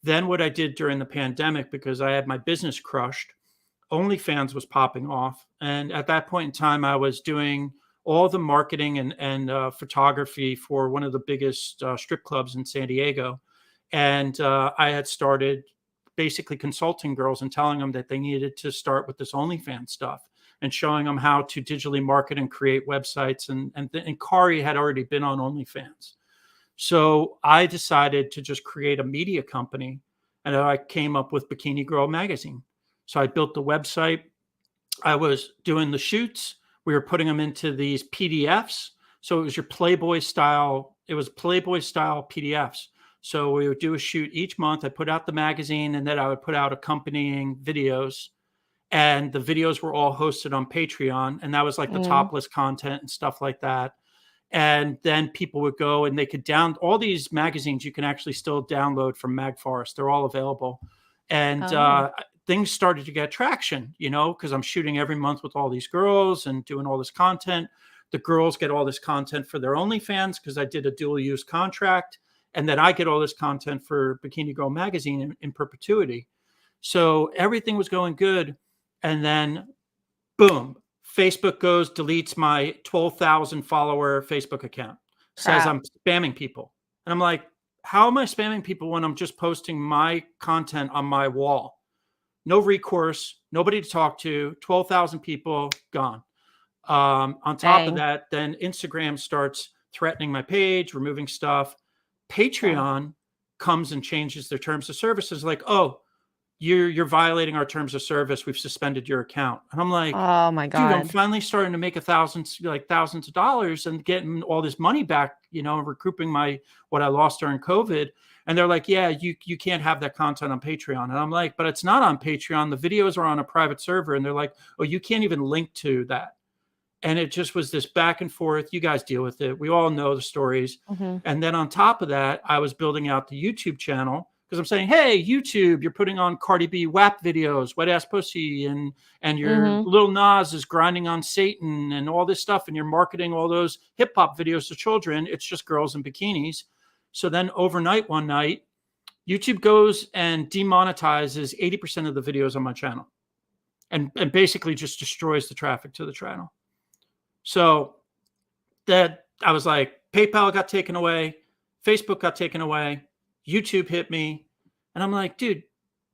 Then what I did during the pandemic, because I had my business crushed, OnlyFans was popping off. And at that point in time, I was doing all the marketing and photography for one of the biggest strip clubs in San Diego. And I had started basically consulting girls and telling them that they needed to start with this OnlyFans stuff and showing them how to digitally market and create websites. And Kari had already been on OnlyFans. So I decided to just create a media company, and I came up with Bikini Girl Magazine. So I built the website. I was doing the shoots. We were putting them into these PDFs. So it was your Playboy style. It was Playboy style PDFs. So we would do a shoot each month. I put out the magazine, and then I would put out accompanying videos. And the videos were all hosted on Patreon. And that was like the topless content and stuff like that. And then people would go and they could all these magazines you can actually still download from MagForest. They're all available. And things started to get traction, because I'm shooting every month with all these girls and doing all this content. The girls get all this content for their OnlyFans because I did a dual use contract. And then I get all this content for Bikini Girl Magazine in perpetuity. So everything was going good. And then boom, Facebook deletes my 12,000 follower Facebook account, says I'm spamming people. And I'm like, how am I spamming people when I'm just posting my content on my wall? No recourse, nobody to talk to, 12,000 people gone. On top of that, then Instagram starts threatening my page, removing stuff. Patreon comes and changes their terms of services, like, oh, you're violating our terms of service. We've suspended your account. And I'm like, oh my God, dude, I'm finally starting to make thousands of dollars and getting all this money back, and recouping what I lost during COVID. And they're like, yeah, you can't have that content on Patreon. And I'm like, but it's not on Patreon. The videos are on a private server. And they're like, oh, you can't even link to that. And it just was this back and forth. You guys deal with it. We all know the stories. And then on top of that, I was building out the YouTube channel because I'm saying, hey, YouTube, you're putting on Cardi B WAP videos, wet ass pussy, and your Lil Nas is grinding on Satan and all this stuff. And you're marketing all those hip hop videos to children. It's just girls in bikinis. So then overnight, one night, YouTube goes and demonetizes 80% of the videos on my channel and basically just destroys the traffic to the channel. So that I was like, PayPal got taken away, Facebook got taken away, YouTube hit me. And I'm like, dude,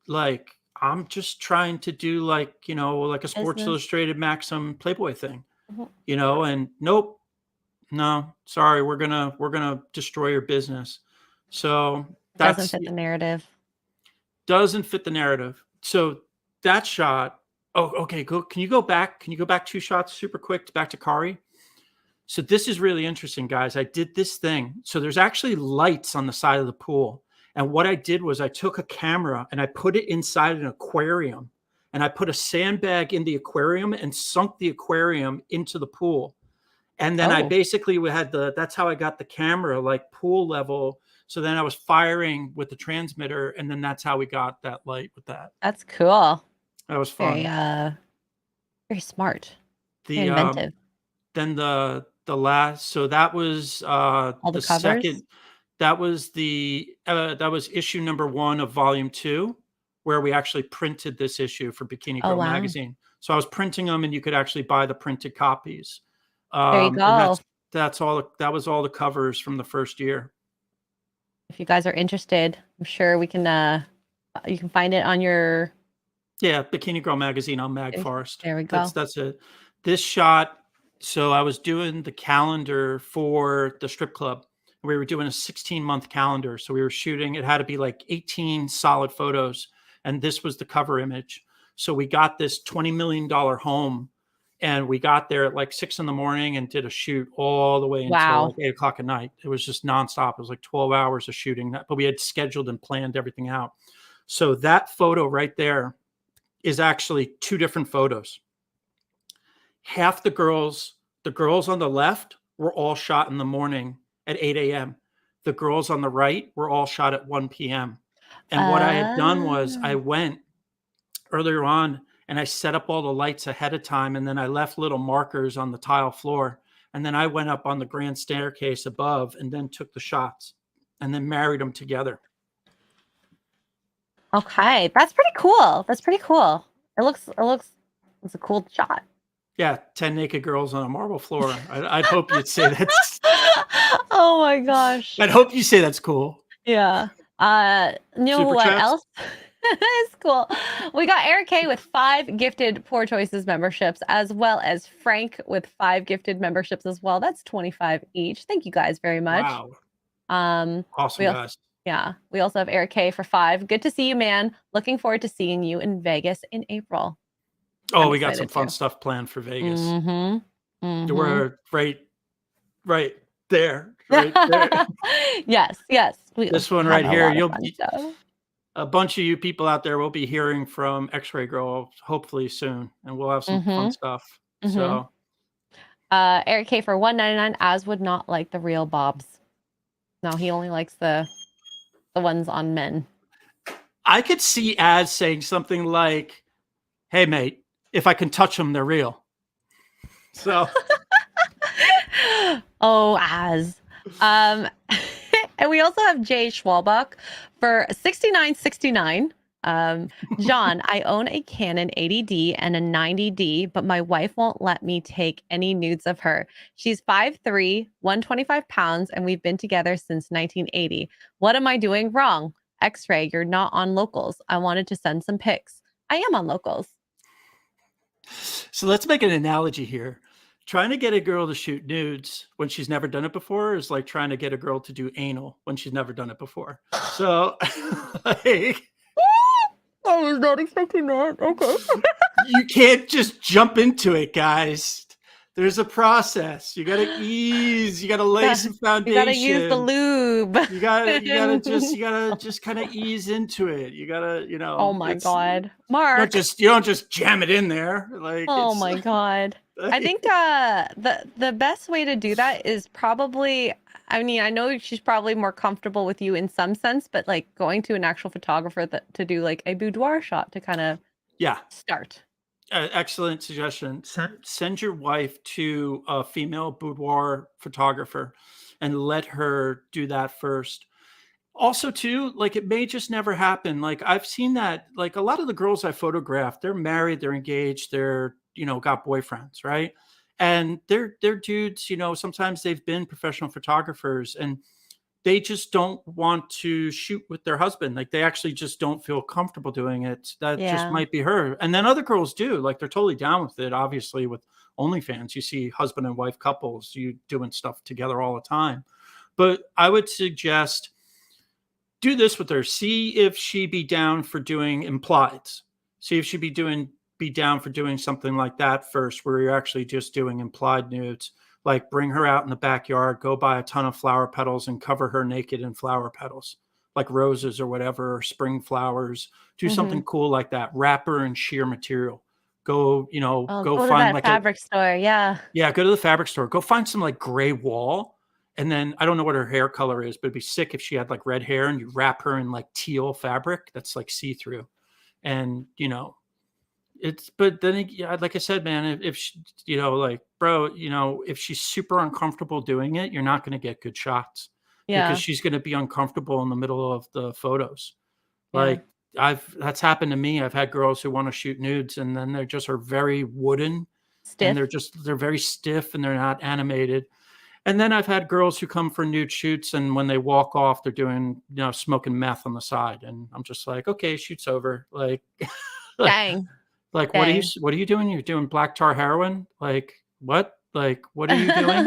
like, I'm just trying to do like a Sports Illustrated Maxim Playboy thing, and nope, no, sorry, we're gonna destroy your business. So that doesn't fit the narrative. Doesn't fit the narrative. So that shot. Oh, okay. Can you go back 2 shots super quick back to Kari? So this is really interesting, guys. I did this thing. So there's actually lights on the side of the pool. And what I did was I took a camera and I put it inside an aquarium. and I put a sandbag in the aquarium and sunk the aquarium into the pool. And then I Oh, basically had that's how I got the camera like pool level. So then I was firing with the transmitter, and then that's how we got that light with that. that's cool. That was Very, fun. very smart. Very The inventive. then the last, so that was All the the covers. second, that was that was issue number 1 of volume 2, where we actually printed this issue for Bikini Oh, Girl wow. Magazine. So I was printing them, and you could actually buy the printed copies. There you And go. that's all. That was all the covers from the first year. If you guys are interested, I'm sure we can, you can find it on your, Yeah, Bikini Girl Magazine on Mag Forest. there we go. That's it. This shot. So I was doing the calendar for the strip club. We were doing a 16-month calendar. So we were shooting. It had to be like 18 solid photos, and this was the cover image. So we got this $20 million home, and we got there at like 6 a.m. and did a shoot all the way until Wow. like 8 o'clock at night. It was just nonstop. It was like 12 hours of shooting, but we had scheduled and planned everything out. So that photo right there is actually 2 different photos. Half the girls on the left were all shot in the morning at 8 a.m. The girls on the right were all shot at 1 p.m. And what I had done was I Ah, went earlier on and I set up all the lights ahead of time, and then I left little markers on the tile floor. And then I went up on the grand staircase above and then took the shots and then married them together. okay. That's pretty cool. That's pretty cool. It's a cool shot. Yeah, 10 naked girls on a marble floor. I'd hope you'd say that's. Oh my gosh. I'd hope you say that's cool. Yeah. You know Super what chats. else is cool? We got Eric K with 5 gifted Poor Choices memberships, as well as Frank with 5 gifted memberships as well. That's 25 each. Thank you guys very much. Wow, We awesome also, guys. yeah, we also have Eric K for 5. Good to see you, man. Looking forward to seeing you in Vegas in April. Oh, I'm we got some excited fun too. stuff planned for Vegas. Mm-hmm. Mm-hmm. We're right there, right there. Yes, yes. We This one have right a here, lot of fun stuff. a bunch of you people out there will be hearing from X-Ray Girl hopefully soon, and we'll have some fun Mm-hmm. stuff. Mm-hmm. So Eric K for $1.99. Az would not like the real Bobs. No, he only likes the ones on men. I could see Az saying something like, "Hey, mate, if I can touch them, they're real." So Oh, Az. And we also have Jay Schwalbach for $69.69. John, I own a Canon 80D and a 90D, but my wife won't let me take any nudes of her. She's 5'3", 125 pounds, and we've been together since 1980. What am I doing wrong? X-Ray, you're not on Locals. I wanted to send some pics. I am on Locals. So let's make an analogy here. Trying to get a girl to shoot nudes when she's never done it before is like trying to get a girl to do anal when she's never done it before. So, like, I was not expecting that. Okay. you can't just jump into it, guys. There's a process. You gotta ease. You gotta lay some foundation. You gotta use the lube. You gotta just kind of ease into it. You gotta, Oh my God, Mark. you don't just jam it in there. Like, Oh it's my God. I think the best way to do that is probably, I mean, I know she's probably more comfortable with you in some sense, but like going to an actual photographer to do like a boudoir shot to kind of yeah. start. Excellent suggestion. Send your wife to a female boudoir photographer and let her do that first. Also, too, like, it may just never happen. Like, I've seen that, like, a lot of the girls I photographed, they're married, they're engaged, they're, got boyfriends, right? And they're dudes, sometimes they've been professional photographers, and they just don't want to shoot with their husband. Like, they actually just don't feel comfortable doing it. That just Yeah. might be her. And then other girls do. Like, they're totally down with it. Obviously, with OnlyFans, you see husband and wife couples, you doing stuff together all the time. But I would suggest do this with her. See if she'd be down for doing implieds. See if she'd be down for doing something like that first, where you're actually just doing implied nudes. Like, bring her out in the backyard, go buy a ton of flower petals and cover her naked in flower petals. like roses or whatever, or spring flowers. Do Mm-hmm. something cool like that. Wrap her in sheer material. Go, Oh, go go to find that like a, fabric store. Yeah. yeah, go to the fabric store. Go find some like gray wall. And then I don't know what her hair color is, but it'd be sick if she had like red hair and you wrap her in like teal fabric that's like see through. And, but then, yeah, like I said, man, if she, like, bro, if she's super uncomfortable doing it, you're not going to get good shots because Yeah. she's going to be uncomfortable in the middle of the photos. Yeah. Like that's happened to me. I've had girls who want to shoot nudes and then they just are very wooden and Stiff. they're very stiff and they're not animated. And then I've had girls who come for nude shoots and when they walk off, they're doing, smoking meth on the side. And I'm just like, okay, shoot's over. Like, Dang. like, Dang. what are you doing? You're doing black tar heroin? Like, what? Like, what are you doing?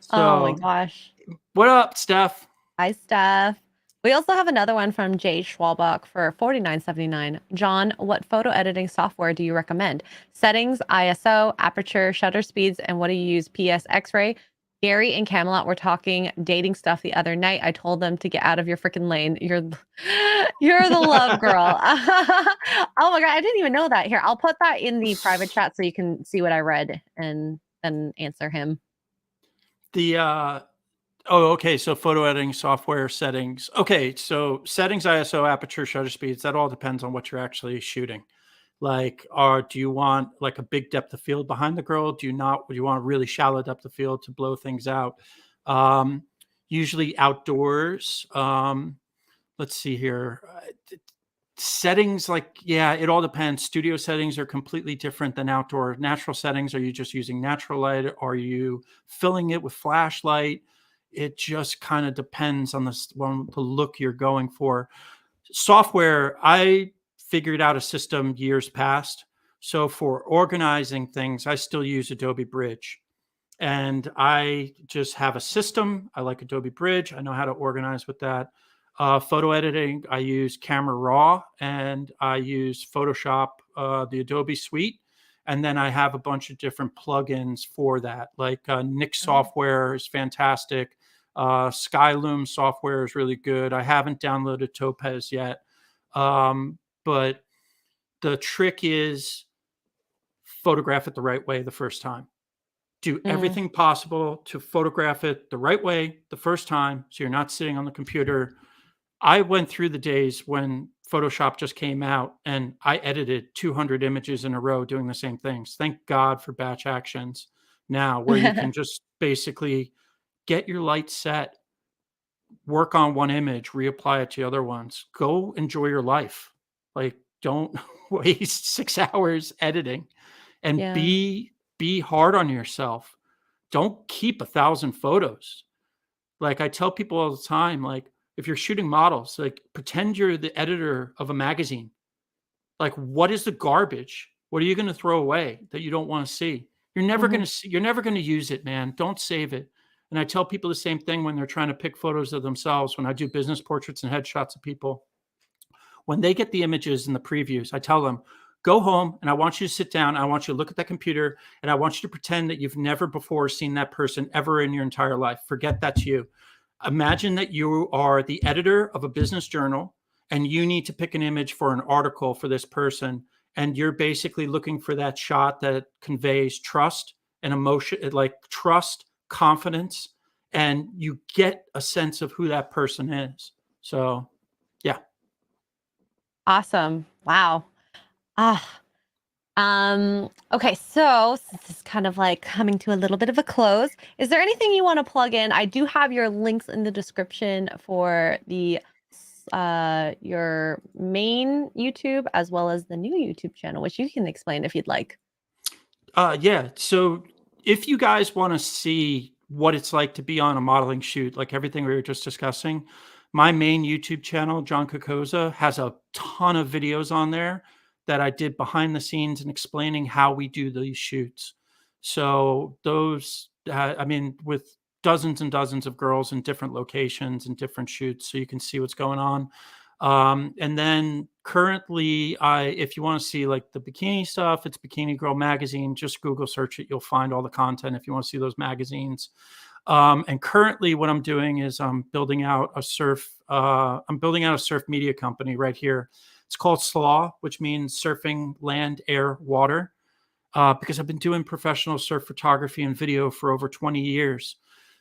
Oh my So, gosh. what up, Steph? Hi, Steph. We also have another one from Jay Schwalbach for $49.79. John, what photo editing software do you recommend? Settings, ISO, aperture, shutter speeds, and what do you use? PS, X-ray. Gary and Camelot were talking dating stuff the other night. I told them to get out of your freaking lane. You're the love girl. Oh my god, I didn't even know that. Here, I'll put that in the private chat so you can see what I read and then answer him. The Oh, okay. So photo editing software settings. Okay, so settings, ISO, aperture, shutter speeds. That all depends on what you're actually shooting. Like, do you want like a big depth of field behind the girl? Do you not? Do you want a really shallow depth of field to blow things out? Um, Usually outdoors. Let's see here. Settings, like, yeah, it all depends. Studio settings are completely different than outdoor. Natural settings, are you just using natural light? Are you filling it with flashlight? It just kind of depends on the look you're going for. Software, I figured out a system years past. So for organizing things, I still use Adobe Bridge. And I just have a system. I like Adobe Bridge. I know how to organize with that. Photo editing, I use Camera Raw and I use Photoshop, the Adobe suite. And then I have a bunch of different plugins for that. Like Nix software is fantastic. Skyloom software is really good. I haven't downloaded Topaz yet. But the trick is photograph it the right way the first time. Do everything possible to photograph it the right way the first time so you're not sitting on the computer. I went through the days when Photoshop just came out and I edited 200 images in a row doing the same things. Thank God for batch actions now, where you can just basically get your light set, work on one image, reapply it to other ones. Go enjoy your life. Like, don't waste 6 hours editing and Yeah. be hard on yourself. Don't keep 1,000 photos. Like I tell people all the time, like if you're shooting models, like pretend you're the editor of a magazine. Like what is the garbage? What are you going to throw away that you don't want to see? You're never going to see, you're never going to use it, man. Don't save it. And I tell people the same thing when they're trying to pick photos of themselves. When I do business portraits and headshots of people, when they get the images and the previews, I tell them, go home and I want you to sit down. I want you to look at that computer and I want you to pretend that you've never before seen that person ever in your entire life. Forget that's you. Imagine that you are the editor of a business journal and you need to pick an image for an article for this person. And you're basically looking for that shot that conveys trust and emotion, like trust, confidence, and you get a sense of who that person is. So, yeah. Awesome. Wow. Ah. Okay, so since it's kind of like coming to a little bit of a close, is there anything you want to plug in? I do have your links in the description for the your main YouTube as well as the new YouTube channel, which you can explain if you'd like. Yeah. So if you guys want to see what it's like to be on a modeling shoot, like everything we were just discussing, my main YouTube channel, John Kokoza, has a ton of videos on there that I did behind the scenes and explaining how we do these shoots. So those, I mean, with dozens and dozens of girls in different locations and different shoots, so you can see what's going on. And then currently, if you want to see like the bikini stuff, it's Bikini Girl Magazine. Just Google search it. You'll find all the content if you want to see those magazines. And currently what I'm doing is I'm building out a surf I'm building out a surf media company right here. It's called SLAW, which means surfing, land, air, water, because I've been doing professional surf photography and video for over 20 years.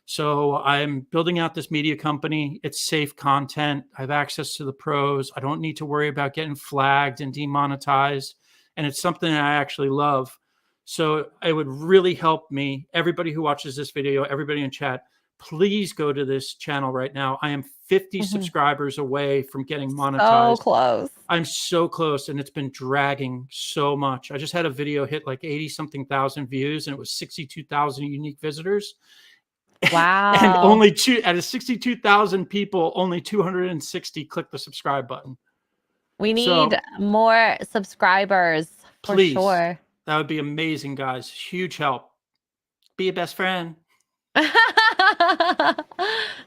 So I'm building out this media company. It's safe content. I have access to the pros. I don't need to worry about getting flagged and demonetized. And it's something I actually love. So it would really help me. Everybody who watches this video, everybody in chat, please go to this channel right now. I am 50 subscribers away from getting monetized. So close. I'm so close, and it's been dragging so much. I just had a video hit like 80-something thousand views, and it was 62,000 unique visitors. Wow. And only out of 62,000 people, only 260 click the subscribe button. We need more subscribers for sure. That would be amazing, guys. Huge help. Be a best friend.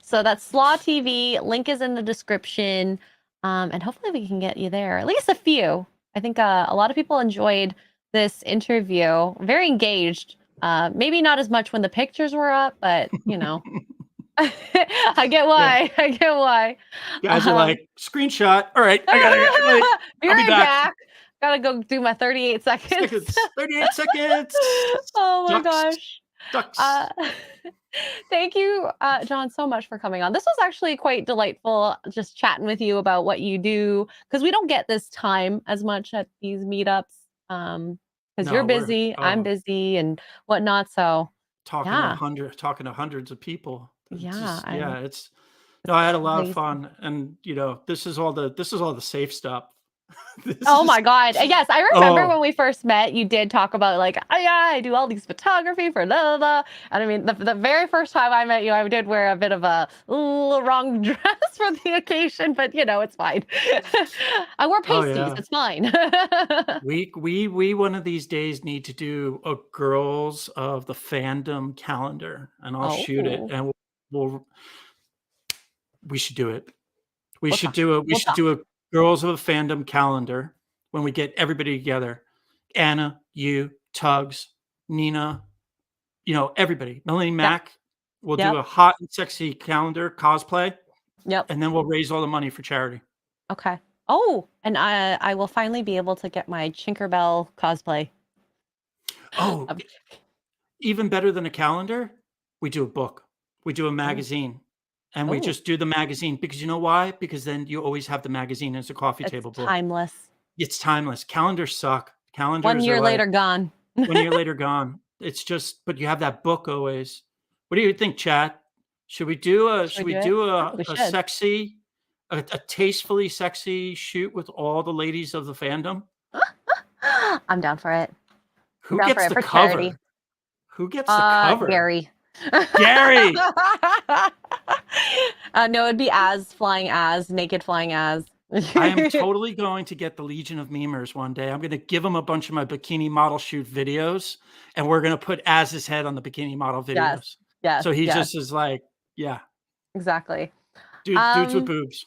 So that's Slaw TV. Link is in the description. And hopefully we can get you there. At least a few. I think a lot of people enjoyed this interview. Very engaged. Maybe not as much when the pictures were up, but you know. I get why. Yeah. I get why. Guys are like, screenshot. All right, I gotta be right back. Gotta go do my 38 seconds. 38 seconds. Oh my gosh. Ducks. Thank you, John, so much for coming on. This was actually quite delightful, just chatting with you about what you do, because we don't get this time as much at these meetups, because you're busy, I'm busy, and whatnot. So talking to hundreds of people. I had a lot of fun, and you know, this is all the safe stuff. My God. Yes, I remember when we first met, you did talk about like, oh yeah, I do all these photography for blah, blah, blah. And I mean, the very first time I met you, I did wear a bit of a wrong dress for the occasion, but you know, it's fine. I wore pasties. It's fine. we one of these days need to do a girls of the fandom calendar, and I'll shoot it, and we should do it. We should do a girls of a fandom calendar when we get everybody together. Anna, you, Tugs, Nina, you know, everybody. Melanie Mack. We'll do a hot and sexy calendar cosplay. Yep. And then we'll raise all the money for charity. Okay. Oh, and I will finally be able to get my Tinkerbell cosplay. Oh, even better than a calendar, we do a book. We do a magazine. And we just do the magazine, because you know why? Because then you always have the magazine as a coffee table book. Timeless. It's timeless. Calendars suck. Calendars 1 year later gone. 1 year later gone. It's just, but you have that book always. What do you think, chat? Should we do a sexy, a tastefully sexy shoot with all the ladies of the fandom? I'm down for it. Who gets the cover? Charity. Who gets the cover? Gary. Gary. No, it'd be naked flying as. I am totally going to get the Legion of Memers one day. I'm going to give him a bunch of my bikini model shoot videos, and we're going to put Az's head on the bikini model videos. Yes. So he just is like, yeah. Exactly. Dudes with boobs.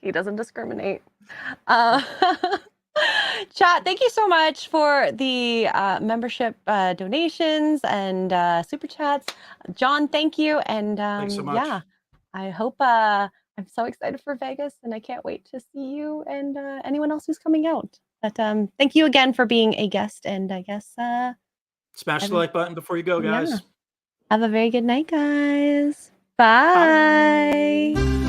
He doesn't discriminate. Chat, thank you so much for the membership donations and super chats. John, thank you. And thanks so much. Yeah, I hope I'm so excited for Vegas, and I can't wait to see you and anyone else who's coming out. But thank you again for being a guest, and I guess smash the like button before you go, guys. Have a very good night, guys. Bye.